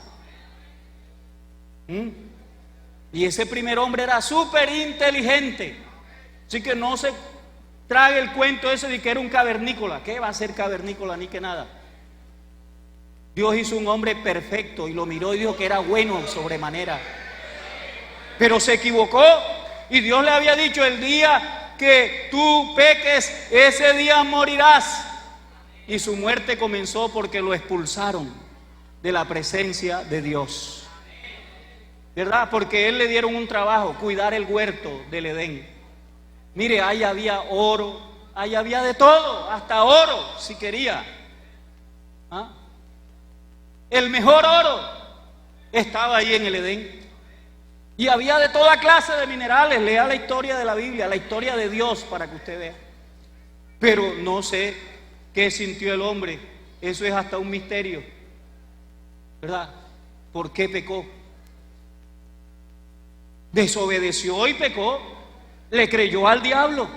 Y ese primer hombre era súper inteligente. Así que no se trague el cuento ese de que era un cavernícola. ¿Qué va a ser cavernícola ni que nada? Dios hizo un hombre perfecto y lo miró y dijo que era bueno sobremanera. Pero se equivocó y Dios le había dicho: el día que tú peques, ese día morirás. Y su muerte comenzó porque lo expulsaron de la presencia de Dios. ¿Verdad? Porque él le dieron un trabajo, cuidar el huerto del Edén. Mire, ahí había oro, ahí había de todo, hasta oro si quería. ¿Ah? El mejor oro estaba ahí en el Edén. Y había de toda clase de minerales. Lea la historia de la Biblia, la historia de Dios para que usted vea. Pero no sé qué sintió el hombre. Eso es hasta un misterio, ¿verdad? ¿Por qué pecó? Desobedeció y pecó. Le creyó al diablo.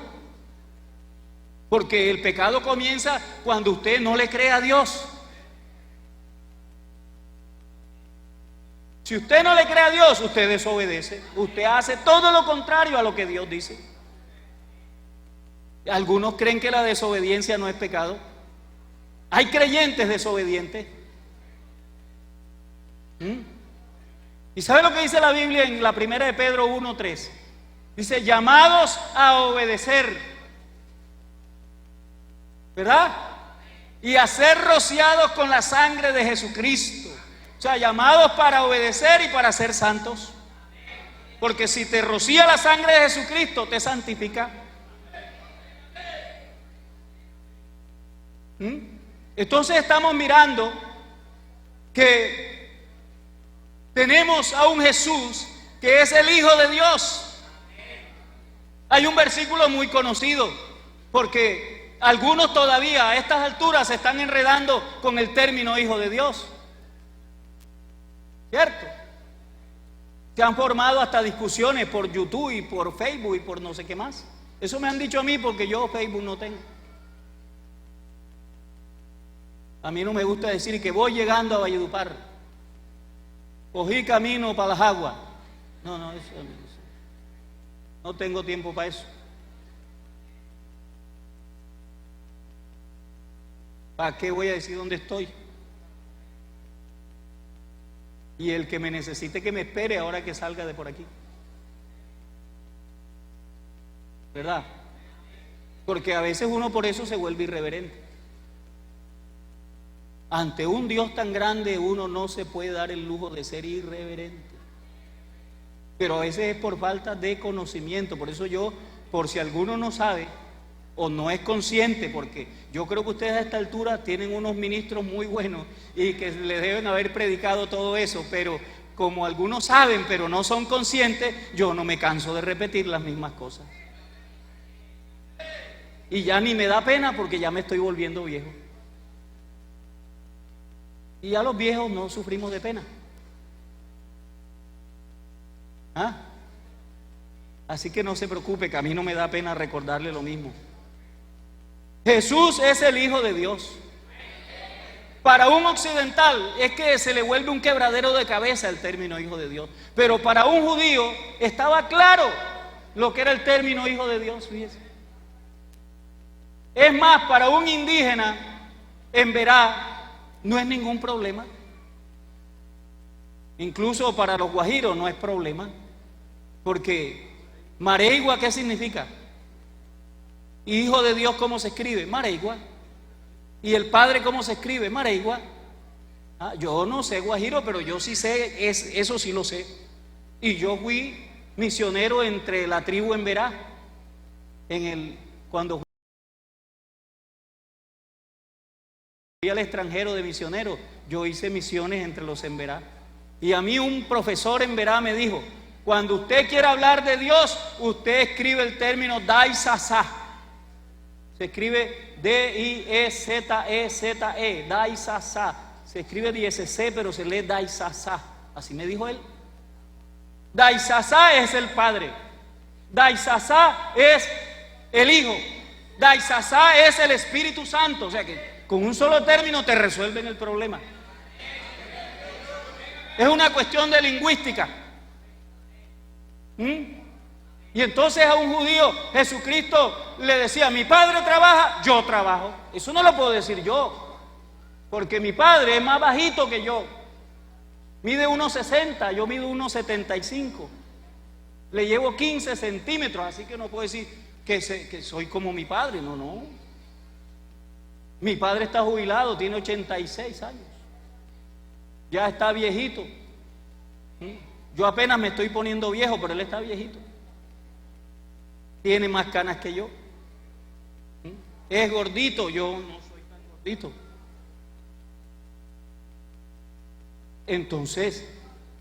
Porque el pecado comienza cuando usted no le cree a Dios. Si usted no le cree a Dios, usted desobedece. Usted hace todo lo contrario a lo que Dios dice. Algunos creen que la desobediencia no es pecado. Hay creyentes desobedientes. ¿Y sabe lo que dice la Biblia en la primera de Pedro 1:3? Dice: llamados a obedecer, ¿verdad? Y a ser rociados con la sangre de Jesucristo. O sea, llamados para obedecer y para ser santos. Porque si te rocía la sangre de Jesucristo, te santifica. Entonces estamos mirando que tenemos a un Jesús que es el Hijo de Dios. Hay un versículo muy conocido, porque algunos todavía a estas alturas se están enredando con el término Hijo de Dios. ¿Cierto? Se han formado hasta discusiones por YouTube y por Facebook y por no sé qué más. Eso me han dicho a mí porque yo Facebook no tengo. A mí no me gusta decir que voy llegando a Valledupar, cogí camino para las aguas. No, eso no tengo tiempo para eso. ¿Para qué voy a decir dónde estoy? Y el que me necesite que me espere ahora que salga de por aquí. ¿Verdad? Porque a veces uno por eso se vuelve irreverente. Ante un Dios tan grande uno no se puede dar el lujo de ser irreverente. Pero a veces es por falta de conocimiento. Por eso yo, por si alguno no sabe o no es consciente, porque yo creo que ustedes a esta altura tienen unos ministros muy buenos y que les deben haber predicado todo eso, pero como algunos saben pero no son conscientes, yo no me canso de repetir las mismas cosas. Y ya ni me da pena porque ya me estoy volviendo viejo. Y ya los viejos no sufrimos de pena. Así que no se preocupe, que a mí no me da pena recordarle lo mismo. Jesús es el Hijo de Dios. Para un occidental es que se le vuelve un quebradero de cabeza el término Hijo de Dios. Pero para un judío estaba claro lo que era el término Hijo de Dios, fíjese. Es más, para un indígena en Verá no es ningún problema. Incluso para los guajiros no es problema. Porque Mareigua, ¿qué significa? Hijo de Dios, ¿cómo se escribe? Mareigua. ¿Y el Padre cómo se escribe? Mareigua. Yo no sé guajiro, pero yo sí sé, eso sí lo sé. Y yo fui misionero entre la tribu en Berá, cuando fui al extranjero de misionero, yo hice misiones entre los en Berá. Y a mí un profesor en Berá me dijo: cuando usted quiera hablar de Dios, usted escribe el término Daisazá. Se escribe D-I-E-Z-E-Z-E, Daisazá. Se escribe DSC, pero se lee Daisazá. Así me dijo él. Daisazá es el Padre. Daisazá es el Hijo. Daisazá es el Espíritu Santo. O sea que con un solo término te resuelven el problema. Es una cuestión de lingüística. Y entonces a un judío Jesucristo le decía: mi padre trabaja, yo trabajo. Eso no lo puedo decir yo, porque mi padre es más bajito que yo. Mide 1,60, yo mido 1,75. Le llevo 15 centímetros, así que no puedo decir que soy como mi padre. No, no. Mi padre está jubilado, tiene 86 años. Ya está viejito. Yo apenas me estoy poniendo viejo, pero él está viejito. Tiene más canas que yo. Es gordito, yo no soy tan gordito. Entonces,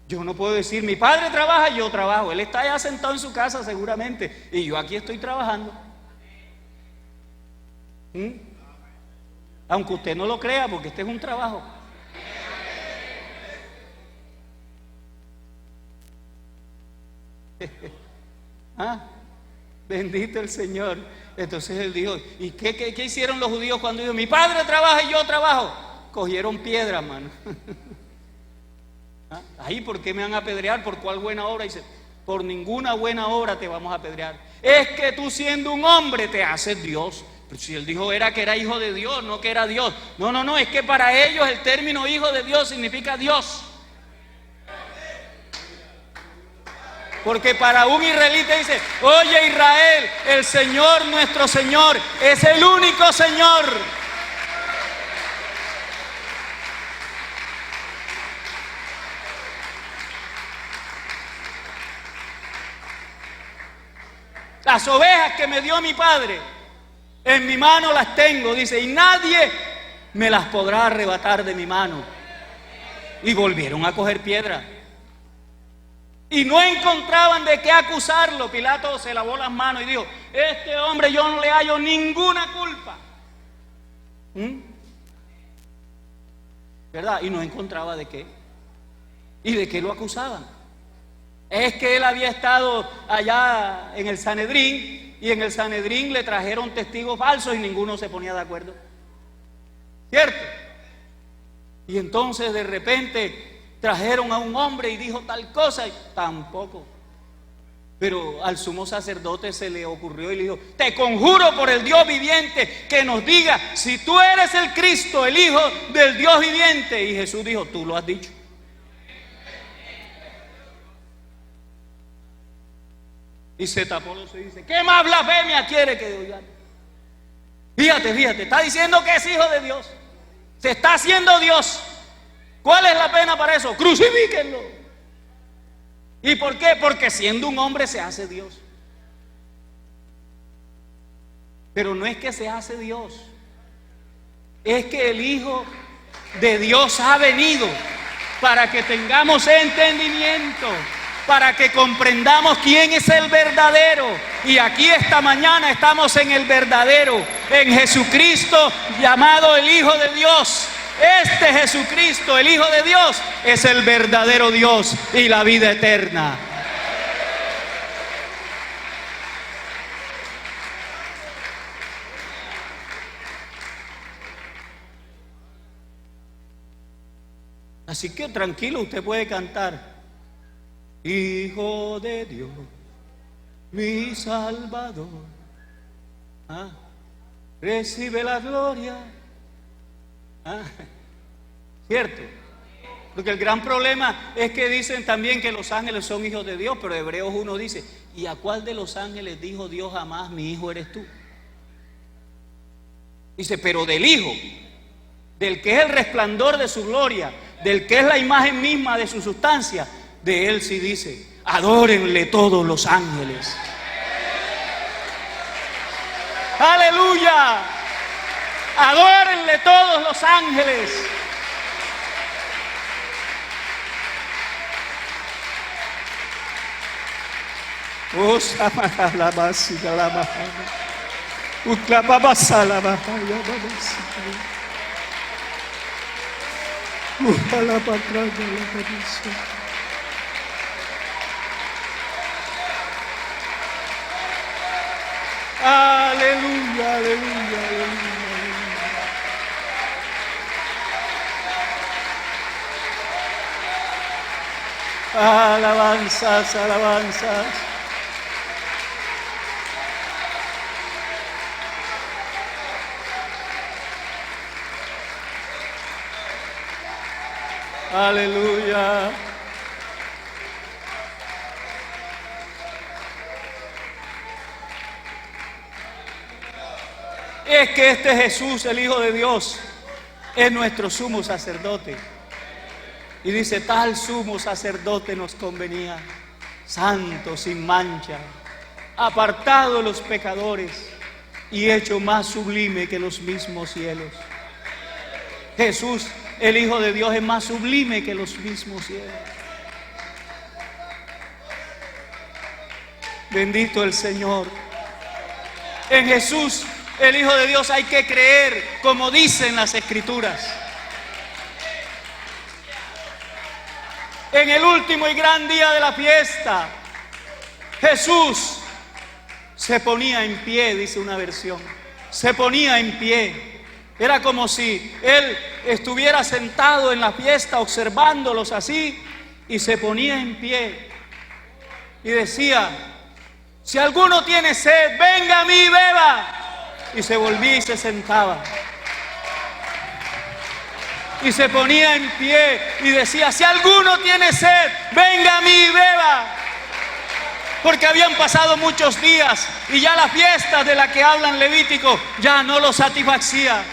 yo no puedo decir: mi padre trabaja, yo trabajo. Él está allá sentado en su casa seguramente, y yo aquí estoy trabajando. Aunque usted no lo crea, porque este es un trabajo. Bendito el Señor. Entonces él dijo: ¿y qué hicieron los judíos cuando dijo: mi padre trabaja y yo trabajo? Cogieron piedra, mano. Ahí, ¿por qué me van a apedrear? ¿Por cuál buena obra? Dice: por ninguna buena obra te vamos a apedrear. Es que tú, siendo un hombre, te haces Dios. Pero si él dijo que era hijo de Dios, no que era Dios. No, es que para ellos el término hijo de Dios significa Dios. Porque para un israelita dice: oye Israel, el Señor nuestro Señor es el único Señor. Las ovejas que me dio mi padre, en mi mano las tengo, dice, y nadie me las podrá arrebatar de mi mano. Y volvieron a coger piedra. Y no encontraban de qué acusarlo. Pilato se lavó las manos y dijo: este hombre yo no le hallo ninguna culpa. ¿Verdad? Y no encontraba de qué. ¿Y de qué lo acusaban? Es que él había estado allá en el Sanedrín, y en el Sanedrín le trajeron testigos falsos y ninguno se ponía de acuerdo. ¿Cierto? Y entonces de repente trajeron a un hombre y dijo tal cosa, y tampoco. Pero al sumo sacerdote se le ocurrió y le dijo: te conjuro por el Dios viviente que nos diga si tú eres el Cristo, el Hijo del Dios viviente. Y Jesús dijo: tú lo has dicho. Y se tapó los ojos y dice: ¿qué más blasfemia quiere que oigan? Fíjate, está diciendo que es hijo de Dios. Se está haciendo Dios. ¿Cuál es la pena para eso? Crucifíquenlo. ¿Y por qué? Porque siendo un hombre se hace Dios. Pero no es que se hace Dios, es que el Hijo de Dios ha venido para que tengamos entendimiento, para que comprendamos quién es el verdadero. Y aquí esta mañana estamos en el verdadero, en Jesucristo, llamado el Hijo de Dios. Este Jesucristo, el Hijo de Dios, es el verdadero Dios y la vida eterna. Así que tranquilo, usted puede cantar: Hijo de Dios, mi Salvador, recibe la gloria. ¿Cierto? Porque el gran problema es que dicen también que los ángeles son hijos de Dios, pero Hebreos 1 dice: ¿y a cuál de los ángeles dijo Dios jamás: mi hijo eres tú? Dice: pero del Hijo, del que es el resplandor de su gloria, del que es la imagen misma de su sustancia, de él sí dice: Adórenle todos los ángeles. Aleluya. Adórenle todos los ángeles. Oh, la básica, la bajada. Uclapabasa, la bajada, la bajada. Aleluya, aleluya, aleluya. Alabanzas, alabanzas. Aleluya. Es que este Jesús, el Hijo de Dios, es nuestro sumo sacerdote. Y dice, tal sumo sacerdote nos convenía, santo, sin mancha, apartado de los pecadores y hecho más sublime que los mismos cielos. Jesús, el Hijo de Dios, es más sublime que los mismos cielos. Bendito el Señor. En Jesús, el Hijo de Dios, hay que creer como dicen las Escrituras. En el último y gran día de la fiesta, Jesús se ponía en pie, dice una versión. Se ponía en pie. Era como si Él estuviera sentado en la fiesta observándolos así, y se ponía en pie y decía, si alguno tiene sed, venga a mí y beba. Y se volvía y se sentaba. Y se ponía en pie y decía, si alguno tiene sed, venga a mí y beba. Porque habían pasado muchos días y ya la fiesta de la que hablan Levítico ya no lo satisfacía.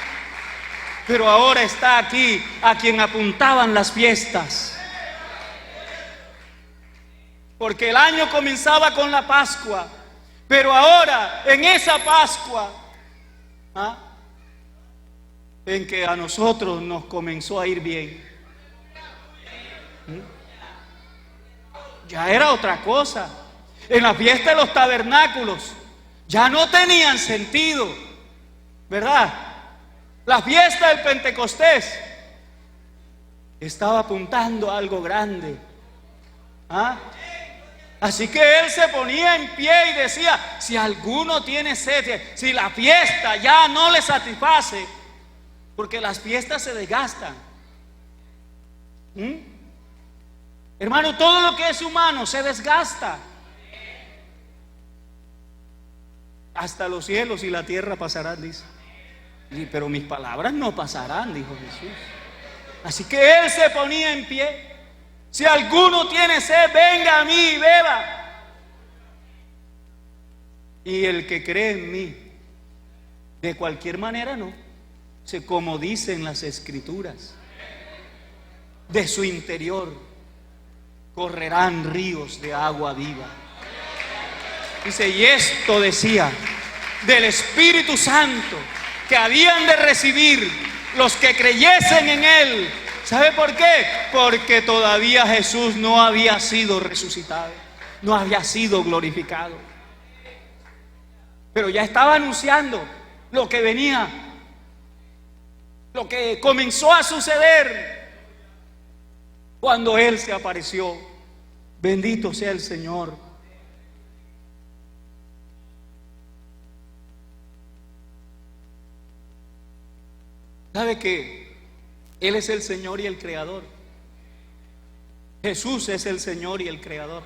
Pero ahora está aquí a quien apuntaban las fiestas. Porque el año comenzaba con la Pascua, pero ahora en esa Pascua, en que a nosotros nos comenzó a ir bien, ya era otra cosa. En la fiesta de los tabernáculos ya no tenían sentido, ¿verdad? La fiesta del Pentecostés estaba apuntando a algo grande. Así que Él se ponía en pie y decía, si alguno tiene sed, si la fiesta ya no le satisface, porque las fiestas se desgastan. Hermano, todo lo que es humano se desgasta. Hasta los cielos y la tierra pasarán, dice. Pero mis palabras no pasarán, dijo Jesús. Así que Él se ponía en pie. Si alguno tiene sed, venga a mí y beba. Y el que cree en mí, de cualquier manera no, como dicen las Escrituras, de su interior correrán ríos de agua viva. Dice, y esto decía del Espíritu Santo que habían de recibir los que creyesen en Él. ¿Sabe por qué? Porque todavía Jesús no había sido resucitado, no había sido glorificado. Pero ya estaba anunciando lo que venía, lo que comenzó a suceder cuando Él se apareció. Bendito sea el Señor. ¿Sabe que Él es el Señor y el Creador? Jesús es el Señor y el Creador.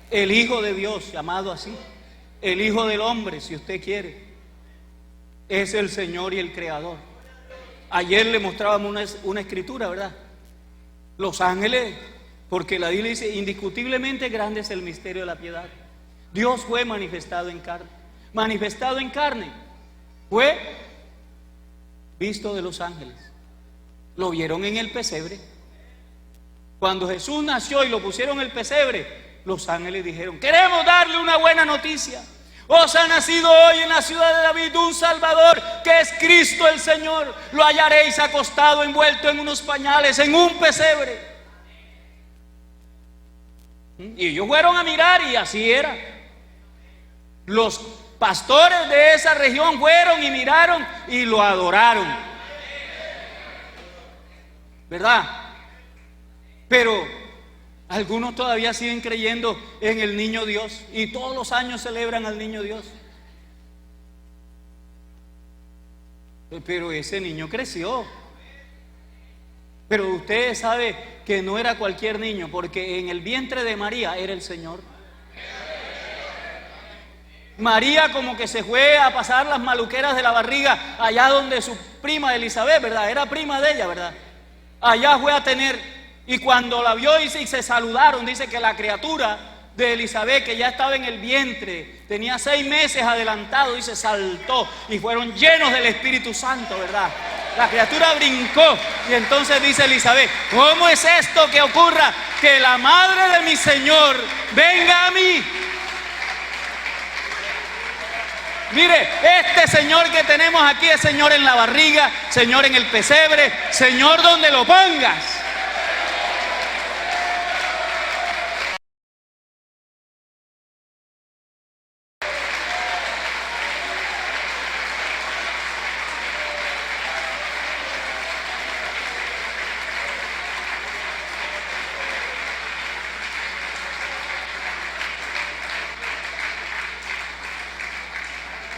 El Hijo de Dios, llamado así, el Hijo del Hombre, si usted quiere, es el Señor y el Creador. Ayer le mostrábamos una escritura, ¿verdad? Los ángeles, porque la Biblia dice, indiscutiblemente grande es el misterio de la piedad. Dios fue manifestado en carne. Manifestado en carne fue visto de los ángeles. Lo vieron en el pesebre. Cuando Jesús nació y lo pusieron en el pesebre, los ángeles dijeron: queremos darle una buena noticia. Os ha nacido hoy en la ciudad de David un Salvador, que es Cristo el Señor. Lo hallaréis acostado, envuelto en unos pañales, en un pesebre. Y ellos fueron a mirar y así era. Los pastores de esa región fueron y miraron y lo adoraron, ¿verdad? Pero algunos todavía siguen creyendo en el niño Dios y todos los años celebran al niño Dios. Pero ese niño creció. Pero usted sabe que no era cualquier niño, porque en el vientre de María era el Señor. María como que se fue a pasar las maluqueras de la barriga allá donde su prima Elizabeth, ¿verdad? Era prima de ella, ¿verdad? Allá fue a tener, y cuando la vio y se saludaron, dice que la criatura de Elizabeth, que ya estaba en el vientre, tenía 6 meses adelantado, y se saltó y fueron llenos del Espíritu Santo, ¿verdad? La criatura brincó y entonces dice Elizabeth: ¿cómo es esto que ocurra que la madre de mi Señor venga a mí? Mire, este Señor que tenemos aquí es Señor en la barriga, Señor en el pesebre, Señor donde lo pongas.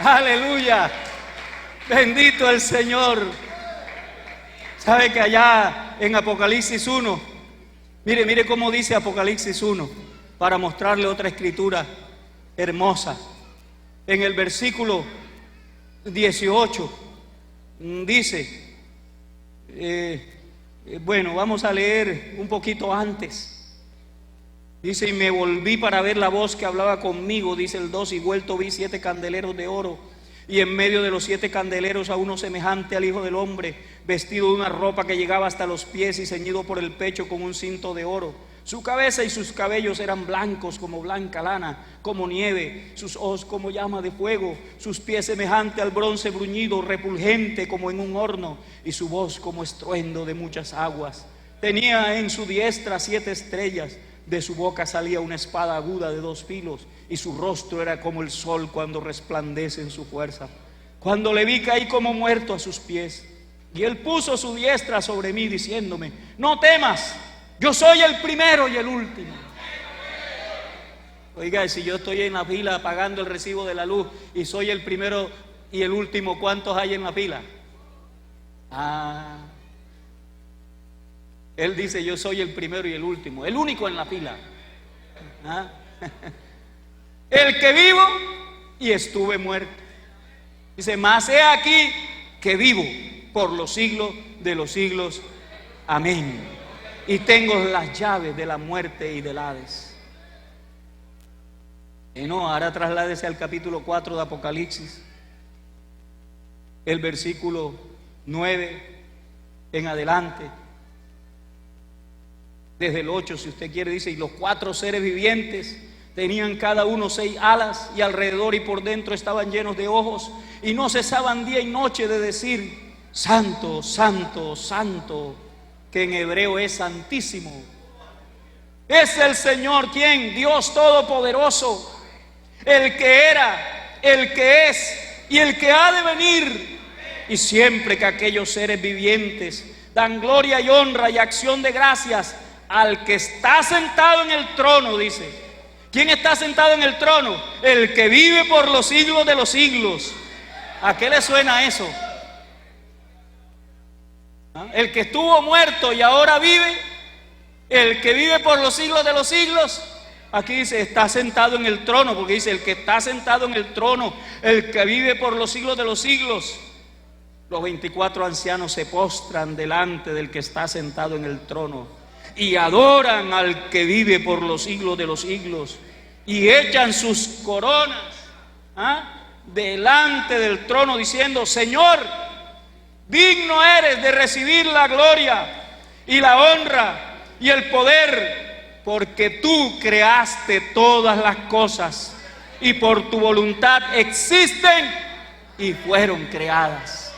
Aleluya, bendito el Señor. Sabe que allá en Apocalipsis 1, mire cómo dice Apocalipsis 1, para mostrarle otra escritura hermosa. En el versículo 18 dice, bueno, vamos a leer un poquito antes. Dice: y me volví para ver la voz que hablaba conmigo, dice el 2, y vuelto vi 7 candeleros de oro, y en medio de los 7 candeleros a uno semejante al Hijo del Hombre, vestido de una ropa que llegaba hasta los pies y ceñido por el pecho con un cinto de oro. Su cabeza y sus cabellos eran blancos como blanca lana, como nieve, sus ojos como llama de fuego, sus pies semejante al bronce bruñido, repulgente como en un horno, y su voz como estruendo de muchas aguas. Tenía en su diestra 7 estrellas. De su boca salía una espada aguda de 2 filos, y su rostro era como el sol cuando resplandece en su fuerza. Cuando le vi, caí como muerto a sus pies, y él puso su diestra sobre mí, diciéndome: no temas, yo soy el primero y el último. Oiga, si yo estoy en la fila pagando el recibo de la luz y soy el primero y el último, ¿cuántos hay en la fila? Él dice: yo soy el primero y el último, el único en la fila. El que vivo y estuve muerto. Dice: mas he aquí que vivo por los siglos de los siglos. Amén. Y tengo las llaves de la muerte y del Hades. Y no, ahora trasládese al capítulo 4 de Apocalipsis, el versículo 9 en adelante. Desde el 8, si usted quiere, dice: y los 4 seres vivientes tenían cada uno 6 alas, y alrededor y por dentro estaban llenos de ojos, y no cesaban día y noche de decir: santo, santo, santo, que en hebreo es santísimo, es el Señor. ¿Quién? Dios Todopoderoso, el que era, el que es y el que ha de venir. Y siempre que aquellos seres vivientes dan gloria y honra y acción de gracias al que está sentado en el trono, dice. ¿Quién está sentado en el trono? El que vive por los siglos de los siglos. ¿A qué le suena eso? El que estuvo muerto y ahora vive, el que vive por los siglos de los siglos. Aquí dice: está sentado en el trono, porque dice: el que está sentado en el trono, el que vive por los siglos de los siglos. Los 24 ancianos se postran delante del que está sentado en el trono y adoran al que vive por los siglos de los siglos, y echan sus coronas delante del trono, diciendo: Señor, digno eres de recibir la gloria y la honra y el poder, porque tú creaste todas las cosas y por tu voluntad existen y fueron creadas.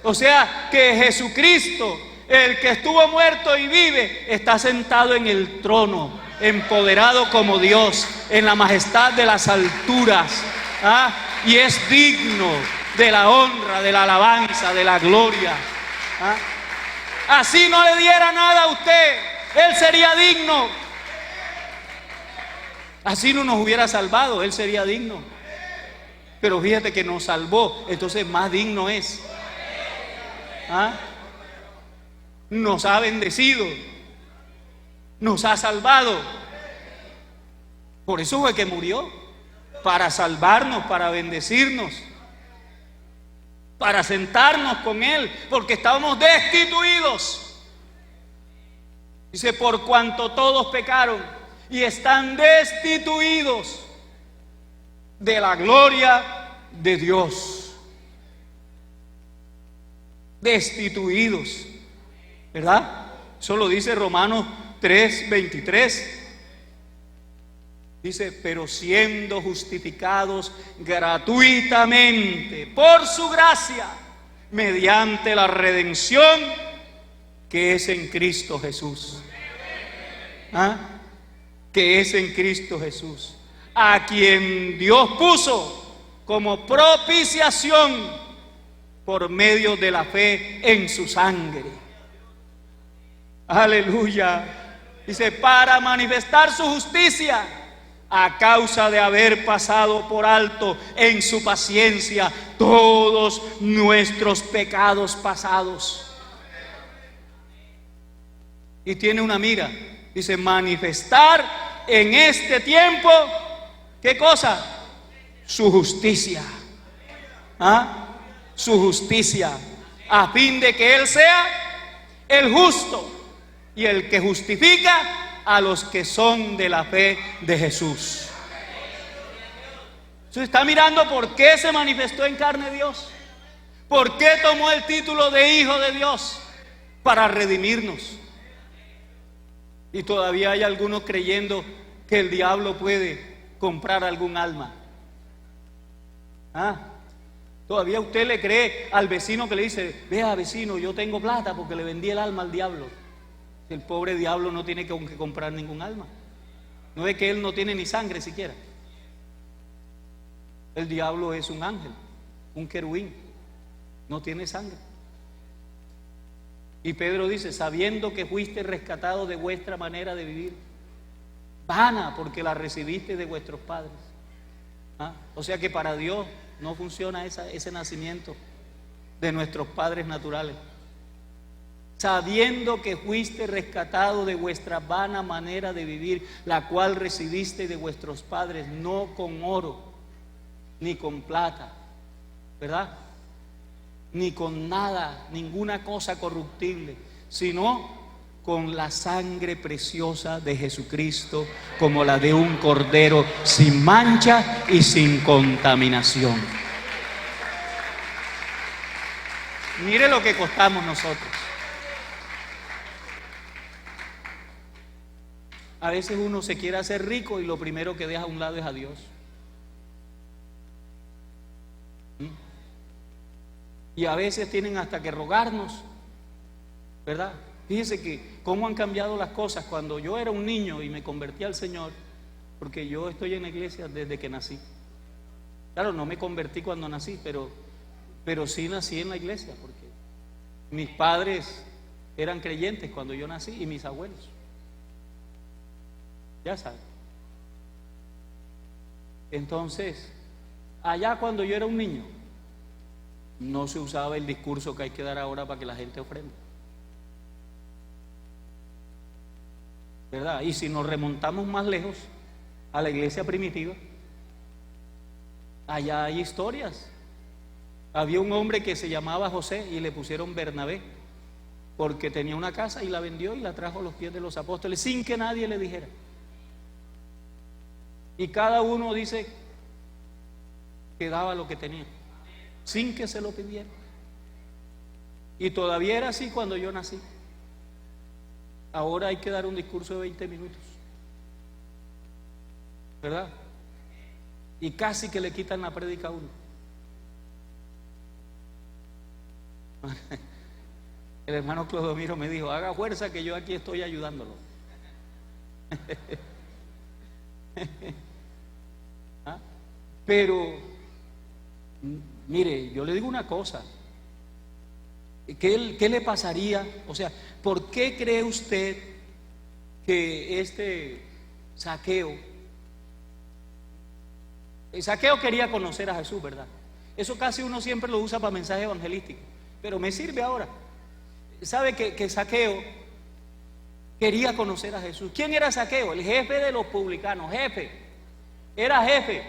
O sea que Jesucristo, el que estuvo muerto y vive, está sentado en el trono, empoderado como Dios, en la majestad de las alturas, y es digno de la honra, de la alabanza, de la gloria. Así no le diera nada a usted, Él sería digno. Así no nos hubiera salvado, Él sería digno. Pero fíjate que nos salvó, entonces más digno es. Nos ha bendecido, nos ha salvado. Por eso fue que murió, para salvarnos, para bendecirnos, para sentarnos con Él, porque estábamos destituidos. Dice, por cuanto todos pecaron y están destituidos de la gloria de Dios. Destituidos, ¿verdad? Eso lo dice Romanos 3:23. Dice, pero siendo justificados gratuitamente por su gracia, mediante la redención que es en Cristo Jesús. Que es en Cristo Jesús, a quien Dios puso como propiciación por medio de la fe en su sangre. Aleluya. Dice, para manifestar su justicia, a causa de haber pasado por alto en su paciencia todos nuestros pecados pasados. Y tiene una mira, dice, manifestar en este tiempo, ¿qué cosa? Su justicia. Su justicia, a fin de que Él sea el justo y el que justifica a los que son de la fe de Jesús. Se está mirando por qué se manifestó en carne Dios, por qué tomó el título de Hijo de Dios, para redimirnos. Y todavía hay algunos creyendo que el diablo puede comprar algún alma. Todavía usted le cree al vecino que le dice, vea vecino, yo tengo plata porque le vendí el alma al diablo. El pobre diablo no tiene que comprar ningún alma. No es que él no tiene ni sangre siquiera. El diablo es un ángel, un querubín, no tiene sangre. Y Pedro dice, sabiendo que fuiste rescatado de vuestra manera de vivir, vana porque la recibiste de vuestros padres. O sea que para Dios no funciona ese nacimiento de nuestros padres naturales. Sabiendo que fuiste rescatado de vuestra vana manera de vivir, la cual recibiste de vuestros padres, no con oro, ni con plata, ¿verdad? Ni con nada, ninguna cosa corruptible, sino con la sangre preciosa de Jesucristo, como la de un cordero sin mancha y sin contaminación. Mire lo que costamos nosotros. A veces uno se quiere hacer rico y lo primero que deja a un lado es a Dios. Y a veces tienen hasta que rogarnos, ¿verdad? Fíjense que cómo han cambiado las cosas. Cuando yo era un niño y me convertí al Señor, porque yo estoy en la iglesia desde que nací. Claro, no me convertí cuando nací, pero sí nací en la iglesia, porque mis padres eran creyentes cuando yo nací y mis abuelos. Ya saben. Entonces, allá cuando yo era un niño, no se usaba el discurso que hay que dar ahora para que la gente ofrenda, ¿verdad? Y si nos remontamos más lejos, a la iglesia primitiva, allá hay historias. Había un hombre que se llamaba José y le pusieron Bernabé, porque tenía una casa y la vendió y la trajo a los pies de los apóstoles sin que nadie le dijera. Y cada uno dice que daba lo que tenía, sin que se lo pidiera. Y todavía era así cuando yo nací. Ahora hay que dar un discurso de 20 minutos, ¿verdad? Y casi que le quitan la prédica a uno. El hermano Clodomiro me dijo: haga fuerza que yo aquí estoy ayudándolo. ¿Ah? Pero mire, yo le digo una cosa. ¿Qué le pasaría? O sea, ¿por qué cree usted que Zaqueo quería conocer a Jesús, verdad? Eso casi uno siempre lo usa para mensaje evangelístico, pero me sirve ahora. ¿Sabe que Zaqueo quería conocer a Jesús? ¿Quién era Zaqueo? El jefe de los publicanos, era jefe.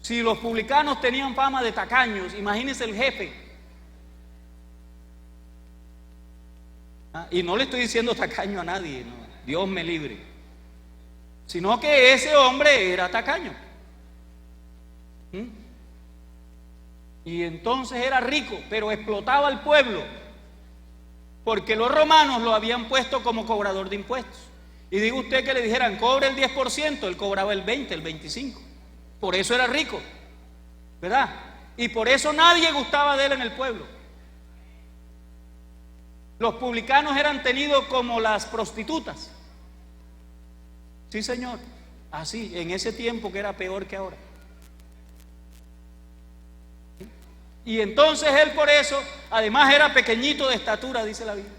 Si los publicanos tenían fama de tacaños, imagínense el jefe. Y no le estoy diciendo tacaño a nadie, no, Dios me libre, sino que ese hombre era tacaño. Y entonces era rico, pero explotaba al pueblo, porque los romanos lo habían puesto como cobrador de impuestos. Y diga usted que le dijeran cobre el 10%, él cobraba el 20%, el 25%. Por eso era rico, ¿verdad? Y por eso nadie gustaba de él en el pueblo. Los publicanos eran tenidos como las prostitutas. Sí, señor. Así, en ese tiempo que era peor que ahora. Y entonces él por eso, además era pequeñito de estatura, dice la Biblia.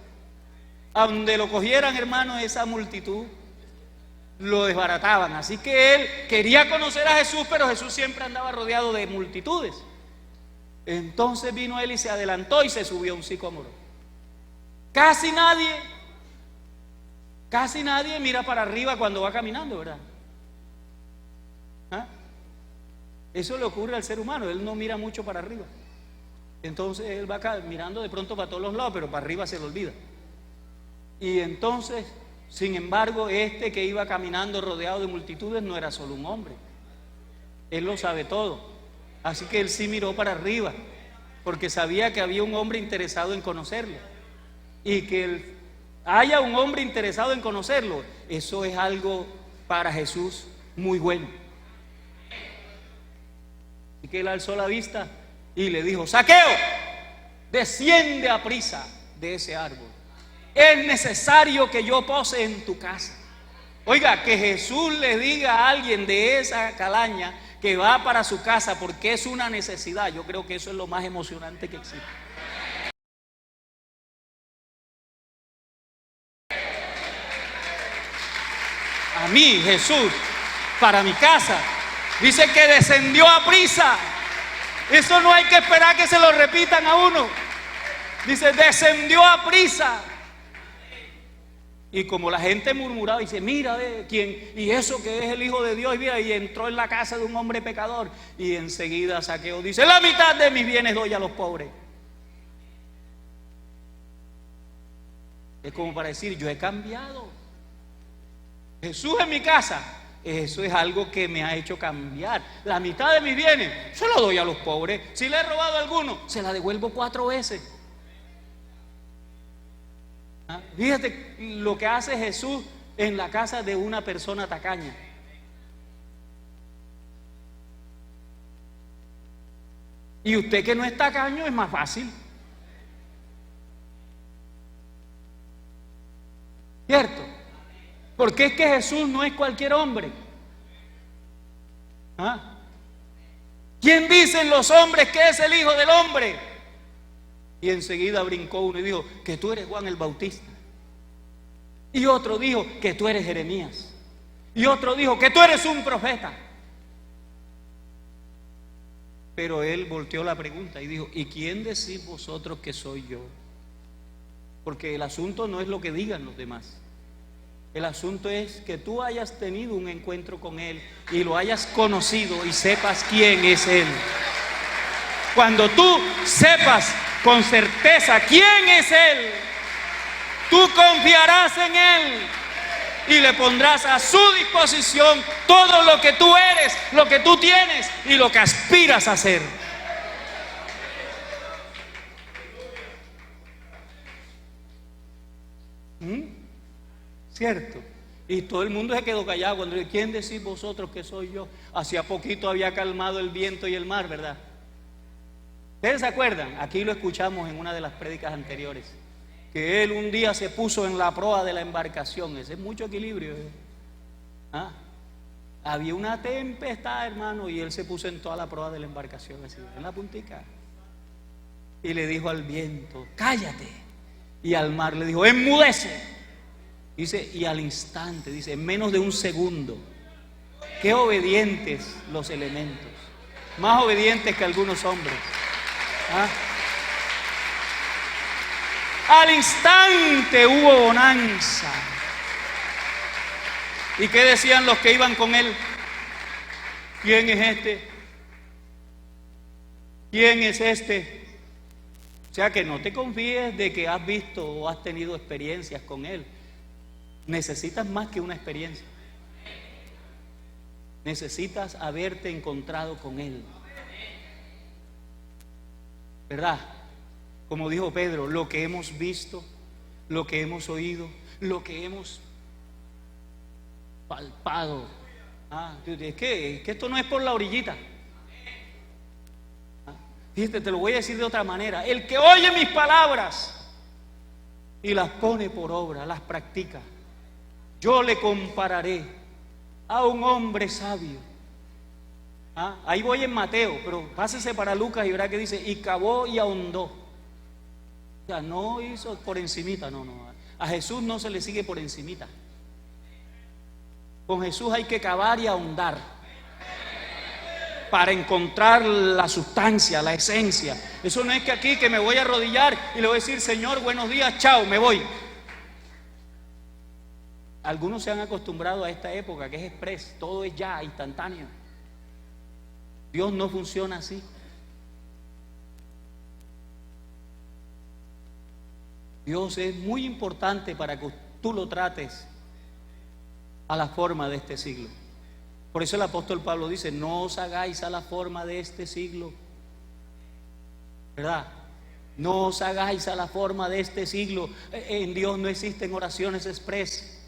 A donde lo cogieran, hermano, esa multitud lo desbarataban. Así que él quería conocer a Jesús, pero Jesús siempre andaba rodeado de multitudes. Entonces vino él y se adelantó y se subió a un sicómoro. Casi nadie mira para arriba cuando va caminando, ¿verdad? Eso le ocurre al ser humano, él no mira mucho para arriba. Entonces él va mirando de pronto para todos los lados, pero para arriba se le olvida. Y entonces, sin embargo, que iba caminando rodeado de multitudes no era solo un hombre. Él lo sabe todo. Así que él sí miró para arriba, porque sabía que había un hombre interesado en conocerlo. Y que haya un hombre interesado en conocerlo, eso es algo para Jesús muy bueno. Y que él alzó la vista y le dijo: Zaqueo, desciende a prisa de ese árbol. Es necesario que yo pose en tu casa. Oiga, que Jesús le diga a alguien de esa calaña que va para su casa porque es una necesidad, yo creo que eso es lo más emocionante que existe. A mí, Jesús, para mi casa, dice que descendió a prisa. Eso no hay que esperar que se lo repitan a uno. Dice, descendió a prisa. Y como la gente murmuraba, dice: mira, quién, y eso que es el Hijo de Dios, mira, y entró en la casa de un hombre pecador. Y enseguida Zaqueo dice: la mitad de mis bienes doy a los pobres. Es como para decir: yo he cambiado. Jesús en mi casa, eso es algo que me ha hecho cambiar. La mitad de mis bienes se lo doy a los pobres. Si le he robado a alguno, se la devuelvo 4 veces. Fíjate lo que hace Jesús en la casa de una persona tacaña. Y usted que no es tacaño, es más fácil, ¿cierto? Porque es que Jesús no es cualquier hombre. ¿Quién dicen los hombres que es el Hijo del Hombre? Y enseguida brincó uno y dijo: que tú eres Juan el Bautista. Y otro dijo: que tú eres Jeremías. Y otro dijo: que tú eres un profeta. Pero él volteó la pregunta y dijo: ¿y quién decís vosotros que soy yo? Porque el asunto no es lo que digan los demás. El asunto es que tú hayas tenido un encuentro con Él y lo hayas conocido y sepas quién es Él. Cuando tú sepas con certeza quién es Él, tú confiarás en Él y le pondrás a su disposición todo lo que tú eres, lo que tú tienes y lo que aspiras a ser. ¿cierto? Y todo el mundo se quedó callado cuando le dijo, ¿quién decís vosotros que soy yo? Hacía poquito había calmado el viento y el mar, ¿verdad? ¿Ustedes se acuerdan? Aquí lo escuchamos en una de las prédicas anteriores, que él un día se puso en la proa de la embarcación. Ese es mucho equilibrio, ¿eh? ¿Ah? Había una tempestad, hermano, y él se puso en toda la proa de la embarcación, así, en la puntica, y le dijo al viento, cállate, y al mar le dijo, enmudece. Dice, y al instante, dice, en menos de un segundo, qué obedientes los elementos, más obedientes que algunos hombres. ¿Ah? Al instante hubo bonanza. ¿Y qué decían los que iban con él? ¿Quién es este? ¿Quién es este? O sea, que no te confíes de que has visto o has tenido experiencias con él. Necesitas más que una experiencia. Necesitas haberte encontrado con él, ¿verdad? Como dijo Pedro, lo que hemos visto, lo que hemos oído, lo que hemos palpado. Es que esto no es por la orillita. Fíjate, te lo voy a decir de otra manera. El que oye mis palabras y las pone por obra, las practica, yo le compararé a un hombre sabio. Ahí voy en Mateo, pero pásese para Lucas y verá que dice, y cavó y ahondó. O sea, no hizo por encimita, no. A Jesús no se le sigue por encimita. Con Jesús hay que cavar y ahondar para encontrar la sustancia, la esencia. Eso no es que aquí que me voy a arrodillar y le voy a decir, Señor, buenos días, chao, me voy. Algunos se han acostumbrado a esta época que es express, todo es ya, instantáneo. Dios no funciona así. Dios es muy importante para que tú lo trates a la forma de este siglo. Por eso el apóstol Pablo dice, no os hagáis a la forma de este siglo, ¿verdad? No os hagáis a la forma de este siglo. En Dios no existen oraciones express.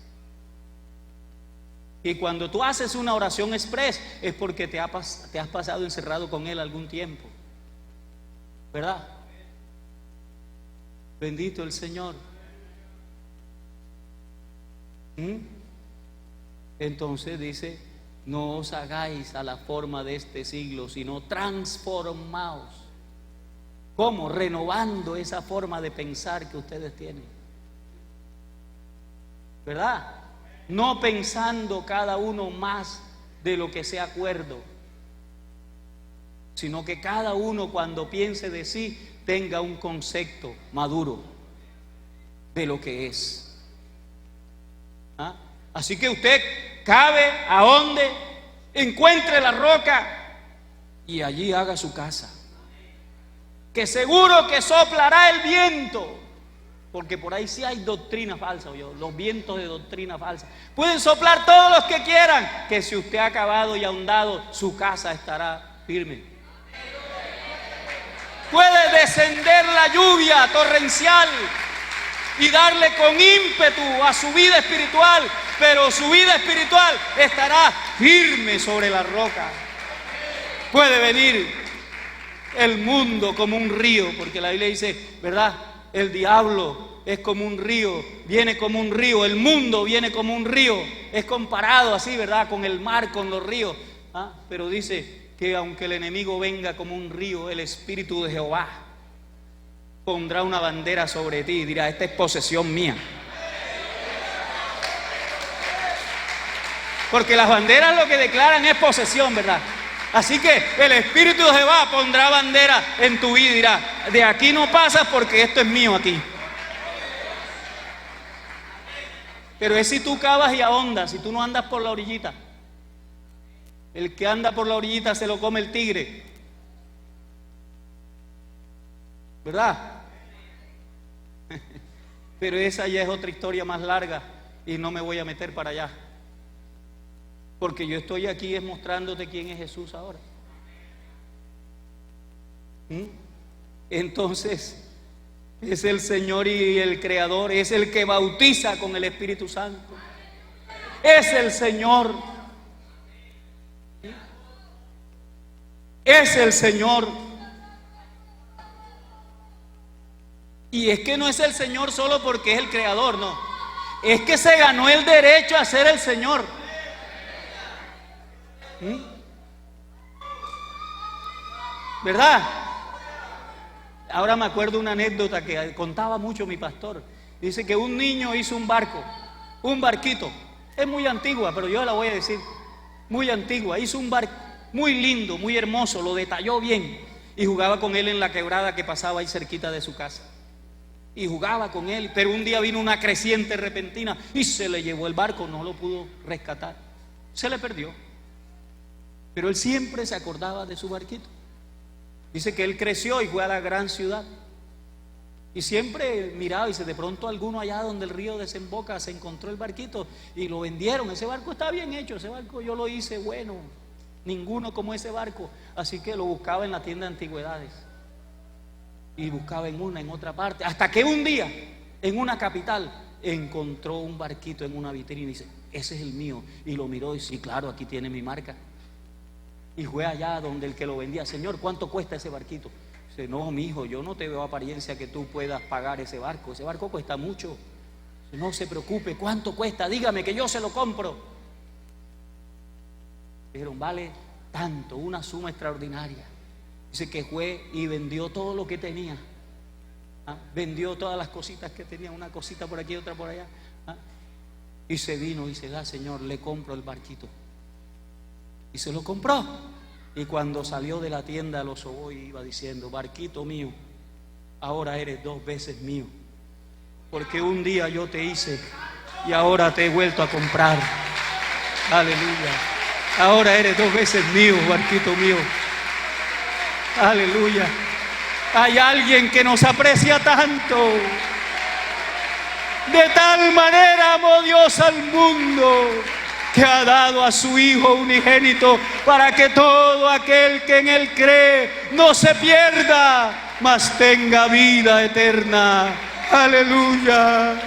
Y cuando tú haces una oración express es porque te has pasado encerrado con Él algún tiempo, ¿verdad? Bendito el Señor. Entonces dice, no os hagáis a la forma de este siglo, sino transformaos. ¿Cómo? Renovando esa forma de pensar que ustedes tienen, ¿verdad? No pensando cada uno más de lo que sea acuerdo, sino que cada uno cuando piense de sí tenga un concepto maduro de lo que es. Así que usted cave, ahonde, encuentre la roca y allí haga su casa, que seguro que soplará el viento. Porque por ahí sí hay doctrina falsa, los vientos de doctrina falsa. Pueden soplar todos los que quieran, que si usted ha cavado y ahondado, su casa estará firme. Puede descender la lluvia torrencial y darle con ímpetu a su vida espiritual, pero su vida espiritual estará firme sobre la roca. Puede venir el mundo como un río, porque la Biblia dice, ¿verdad? El diablo es como un río, viene como un río, el mundo viene como un río, es comparado así, ¿verdad? Con el mar, con los ríos. Pero dice que aunque el enemigo venga como un río, el Espíritu de Jehová pondrá una bandera sobre ti y dirá, esta es posesión mía. Porque las banderas lo que declaran es posesión, ¿verdad? Así que el Espíritu de Jehová pondrá bandera en tu vida y dirá, de aquí no pasas porque esto es mío aquí. Pero es si tú cavas y ahondas, si tú no andas por la orillita. El que anda por la orillita se lo come el tigre, ¿verdad? Pero esa ya es otra historia más larga y no me voy a meter para allá. Porque yo estoy aquí es mostrándote quién es Jesús ahora. Entonces, Es el Señor y el Creador, es el que bautiza con el Espíritu Santo. Es el Señor. Es el Señor. Y es que no es el Señor solo porque es el Creador, no. Es que se ganó el derecho a ser el Señor. ¿Verdad? Ahora me acuerdo una anécdota que contaba mucho mi pastor. Dice que un niño hizo un barco, un barquito. Es muy antigua, pero yo la voy a decir. Muy antigua. Hizo un barco muy lindo, muy hermoso, lo detalló bien. Y jugaba con él en la quebrada que pasaba ahí cerquita de su casa. Y jugaba con él, pero un día vino una creciente repentina y se le llevó el barco, no lo pudo rescatar. Se le perdió. Pero él siempre se acordaba de su barquito. Dice que él creció y fue a la gran ciudad. Y siempre miraba y de pronto alguno allá donde el río desemboca se encontró el barquito y lo vendieron. Ese barco está bien hecho, ese barco yo lo hice bueno. Ninguno como ese barco. Así que lo buscaba en la tienda de antigüedades. Y buscaba en otra parte. Hasta que un día, en una capital, encontró un barquito en una vitrina y dice, ese es el mío. Y lo miró y dice, sí, claro, aquí tiene mi marca. Y fue allá donde el que lo vendía, Señor, ¿cuánto cuesta ese barquito? Dice, no, mi hijo, yo no te veo apariencia que tú puedas pagar ese barco cuesta mucho. Dice, no se preocupe, ¿cuánto cuesta? Dígame que yo se lo compro. Dijeron, vale tanto, una suma extraordinaria. Dice que fue y vendió todo lo que tenía. Vendió todas las cositas que tenía, una cosita por aquí, otra por allá. Y se vino y dice, Señor, le compro el barquito. Y se lo compró. Y cuando salió de la tienda lo sobó y iba diciendo, barquito mío, ahora eres 2 veces mío. Porque un día yo te hice y ahora te he vuelto a comprar. Aleluya. Ahora eres 2 veces mío, barquito mío. Aleluya. Hay alguien que nos aprecia tanto. De tal manera amó Dios al mundo que ha dado a su Hijo unigénito para que todo aquel que en Él cree no se pierda, mas tenga vida eterna. Aleluya.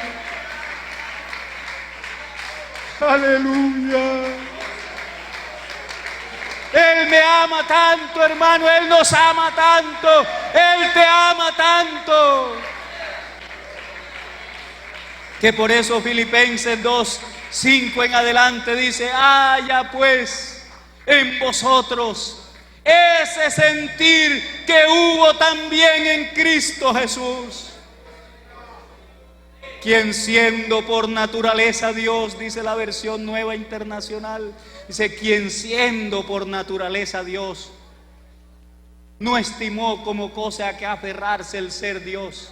Aleluya. Él me ama tanto, hermano, Él nos ama tanto, Él te ama tanto. Que por eso Filipenses 2:5 en adelante dice, haya pues en vosotros ese sentir que hubo también en Cristo Jesús, quien siendo por naturaleza Dios, dice la versión Nueva Internacional, dice, quien siendo por naturaleza Dios, no estimó como cosa a que aferrarse el ser Dios,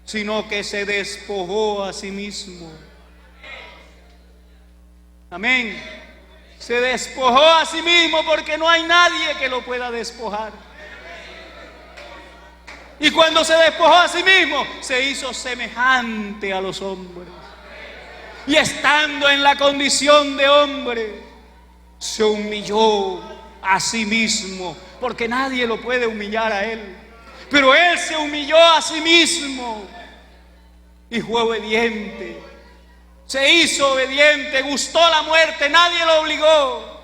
sino que se despojó a sí mismo. Amén. Se despojó a sí mismo porque no hay nadie que lo pueda despojar. Y cuando se despojó a sí mismo, se hizo semejante a los hombres. Y estando en la condición de hombre, se humilló a sí mismo, porque nadie lo puede humillar a Él. Pero Él se humilló a sí mismo y fue obediente. Se hizo obediente, gustó la muerte, nadie lo obligó.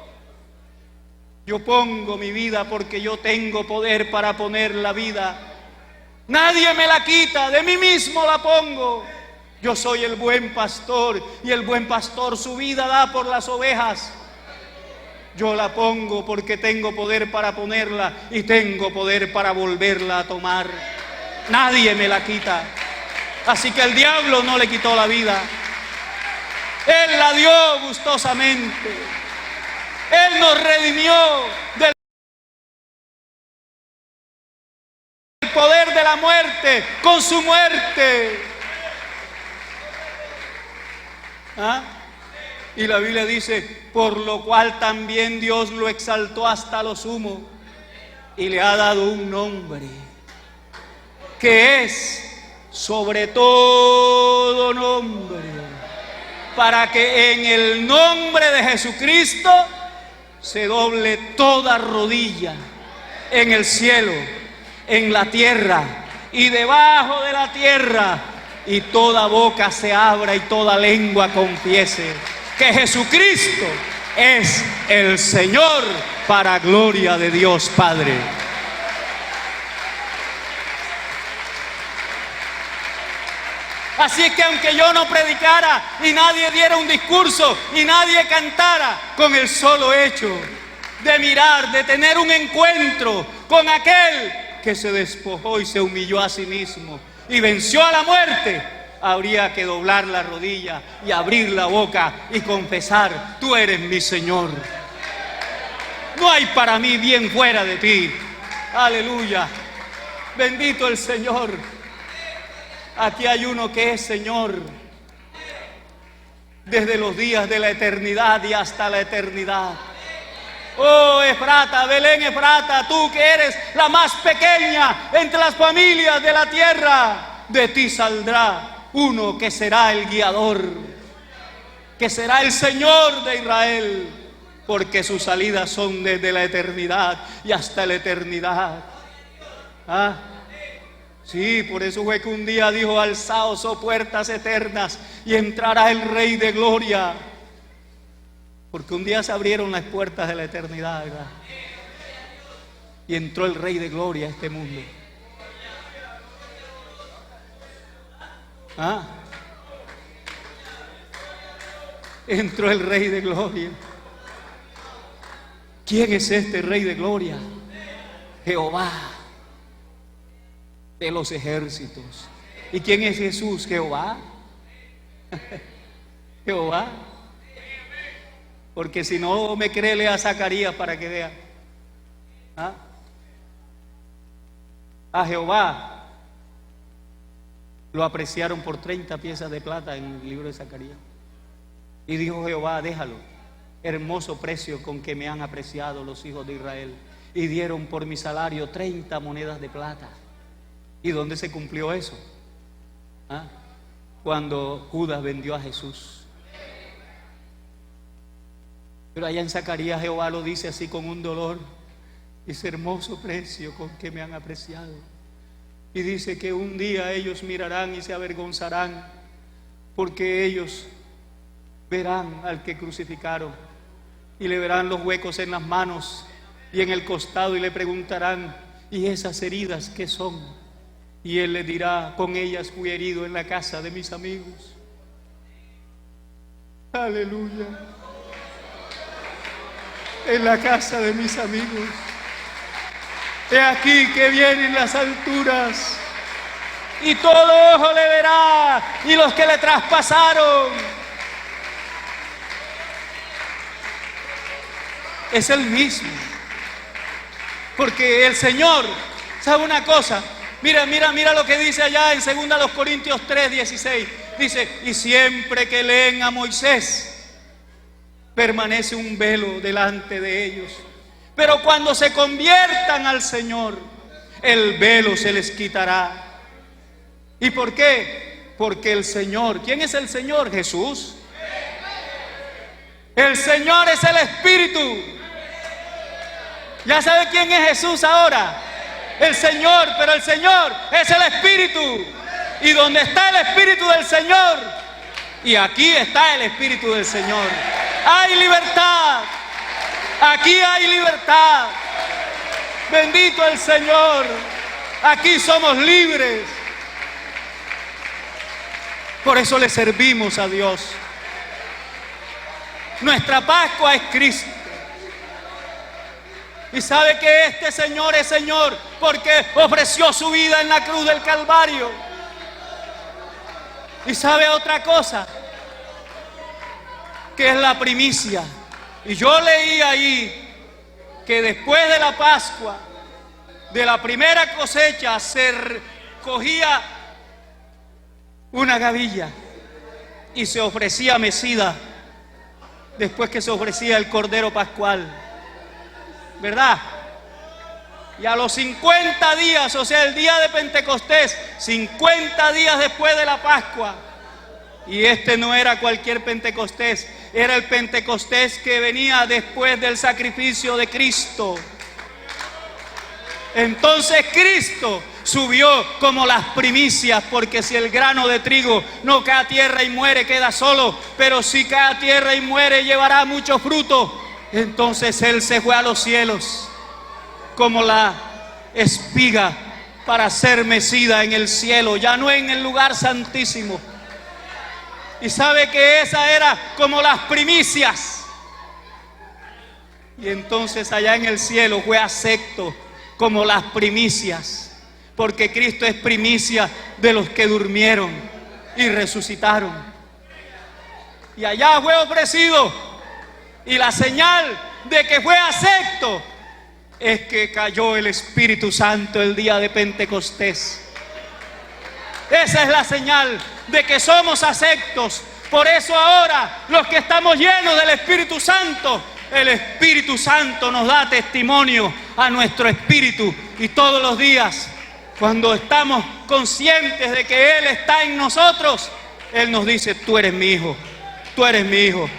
Yo pongo mi vida porque yo tengo poder para poner la vida. Nadie me la quita, de mí mismo la pongo. Yo soy el buen pastor y el buen pastor su vida da por las ovejas. Yo la pongo porque tengo poder para ponerla y tengo poder para volverla a tomar. Nadie me la quita. Así que el diablo no le quitó la vida. Él la dio gustosamente. Él nos redimió del poder de la muerte con su muerte. Y la Biblia dice, por lo cual también Dios lo exaltó hasta lo sumo y le ha dado un nombre que es sobre todo nombre, para que en el nombre de Jesucristo se doble toda rodilla en el cielo, en la tierra y debajo de la tierra, y toda boca se abra y toda lengua confiese que Jesucristo es el Señor, para gloria de Dios Padre. Así es que aunque yo no predicara y nadie diera un discurso y nadie cantara, con el solo hecho de mirar, de tener un encuentro con aquel que se despojó y se humilló a sí mismo y venció a la muerte, habría que doblar la rodilla y abrir la boca y confesar: tú eres mi Señor. No hay para mí bien fuera de ti. Aleluya. Bendito el Señor. Aquí hay uno que es Señor desde los días de la eternidad y hasta la eternidad. Oh Efrata, Belén Efrata, tú que eres la más pequeña entre las familias de la tierra, de ti saldrá uno que será el guiador, que será el Señor de Israel, porque sus salidas son desde la eternidad y hasta la eternidad. Sí, por eso fue que un día dijo: alzaos, oh puertas eternas, y entrará el Rey de gloria. Porque un día se abrieron las puertas de la eternidad, ¿verdad? Y entró el Rey de gloria a este mundo. Entró el Rey de gloria. ¿Quién es este Rey de gloria? Jehová de los ejércitos. ¿Y quién es Jesús? Jehová. Jehová. Porque si no me cree, lea a Zacarías para que vea. A Jehová lo apreciaron por 30 piezas de plata en el libro de Zacarías. Y dijo Jehová: déjalo, hermoso precio con que me han apreciado los hijos de Israel. Y dieron por mi salario 30 monedas de plata. ¿Y dónde se cumplió eso? Cuando Judas vendió a Jesús. Pero allá en Zacarías Jehová lo dice así con un dolor: ese hermoso precio con que me han apreciado. Y dice que un día ellos mirarán y se avergonzarán, porque ellos verán al que crucificaron y le verán los huecos en las manos y en el costado, y le preguntarán: ¿y esas heridas qué son? Y él le dirá: con ellas fui herido en la casa de mis amigos. Aleluya. En la casa de mis amigos. He aquí que vienen las alturas, y todo ojo le verá, y los que le traspasaron. Es el mismo. Porque el Señor, ¿sabe una cosa? Mira lo que dice allá en 2 Corintios 3:16. Dice: y siempre que leen a Moisés, permanece un velo delante de ellos. Pero cuando se conviertan al Señor, el velo se les quitará. ¿Y por qué? Porque el Señor, ¿quién es el Señor? Jesús. El Señor es el Espíritu. ¿Ya sabe quién es Jesús ahora? El Señor, pero el Señor es el Espíritu. Y donde está el Espíritu del Señor, y aquí está el Espíritu del Señor, hay libertad. Aquí hay libertad. Bendito el Señor. Aquí somos libres. Por eso le servimos a Dios. Nuestra Pascua es Cristo. Y sabe que este Señor es Señor porque ofreció su vida en la cruz del Calvario. Y sabe otra cosa, que es la primicia. Y yo leí ahí que después de la Pascua, de la primera cosecha, se cogía una gavilla y se ofrecía mecida, después que se ofrecía el cordero pascual, ¿verdad? Y a los 50 días, o sea, el día de Pentecostés, 50 días después de la Pascua, y este no era cualquier Pentecostés, era el Pentecostés que venía después del sacrificio de Cristo. Entonces Cristo subió como las primicias, porque si el grano de trigo no cae a tierra y muere, queda solo, pero si cae a tierra y muere, llevará mucho fruto. Entonces Él se fue a los cielos como la espiga para ser mecida en el cielo, ya no en el lugar santísimo. Y sabe que esa era como las primicias. Y entonces allá en el cielo fue acepto como las primicias, porque Cristo es primicia de los que durmieron y resucitaron. Y allá fue ofrecido, y la señal de que fue acepto es que cayó el Espíritu Santo el día de Pentecostés. Esa es la señal de que somos aceptos. Por eso ahora los que estamos llenos del Espíritu Santo, el Espíritu Santo nos da testimonio a nuestro espíritu, y todos los días, cuando estamos conscientes de que Él está en nosotros, Él nos dice: tú eres mi hijo, tú eres mi hijo,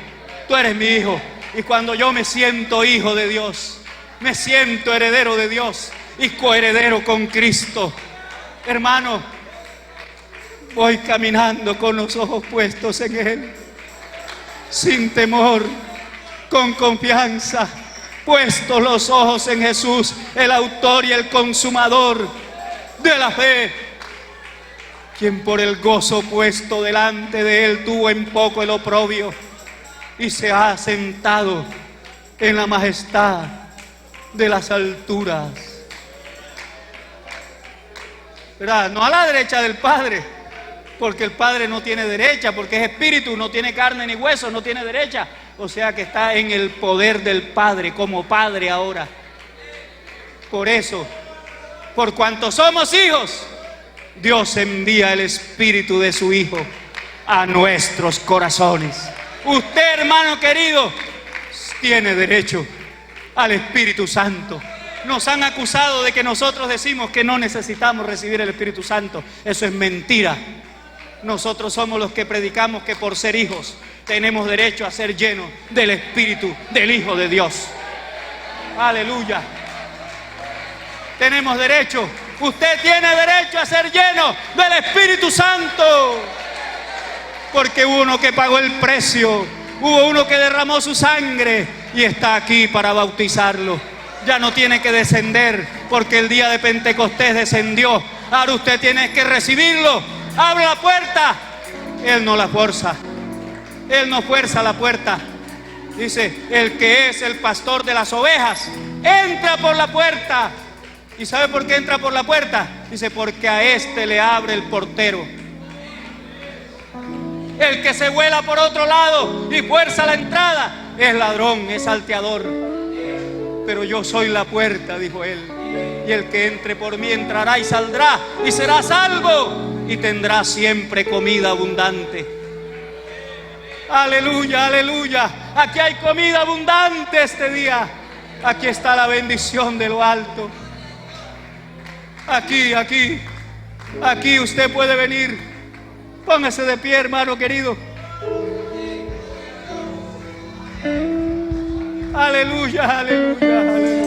tú eres mi hijo. Y cuando yo me siento hijo de Dios, me siento heredero de Dios y coheredero con Cristo. Hermano, voy caminando con los ojos puestos en Él, sin temor, con confianza, puestos los ojos en Jesús, el autor y el consumador de la fe, quien por el gozo puesto delante de Él tuvo en poco el oprobio y se ha sentado en la majestad de las alturas. ¿Verdad? No a la derecha del Padre, porque el Padre no tiene derecha, porque es espíritu, no tiene carne ni hueso, no tiene derecha. O sea que está en el poder del Padre, como Padre ahora. Por eso, por cuanto somos hijos, Dios envía el Espíritu de su Hijo a nuestros corazones. Usted, hermano querido, tiene derecho al Espíritu Santo. Nos han acusado de que nosotros decimos que no necesitamos recibir el Espíritu Santo. Eso es mentira. Nosotros somos los que predicamos que por ser hijos tenemos derecho a ser llenos del Espíritu del Hijo de Dios. Aleluya. Tenemos derecho. Usted tiene derecho a ser lleno del Espíritu Santo, porque hubo uno que pagó el precio, hubo uno que derramó su sangre y está aquí para bautizarlo. Ya no tiene que descender, porque el día de Pentecostés descendió. Ahora usted tiene que recibirlo. Abre la puerta. Él no la fuerza. Él no fuerza la puerta. Dice: el que es el pastor de las ovejas entra por la puerta. ¿Y sabe por qué entra por la puerta? Dice: porque a este le abre el portero. El que se vuela por otro lado y fuerza la entrada es ladrón, es salteador. Pero yo soy la puerta, dijo Él, y el que entre por mí entrará y saldrá y será salvo y tendrá siempre comida abundante. Aleluya, aleluya. Aquí hay comida abundante este día. Aquí está la bendición de lo alto. Aquí usted puede venir. Póngase de pie, hermano querido. Aleluya, aleluya, aleluya.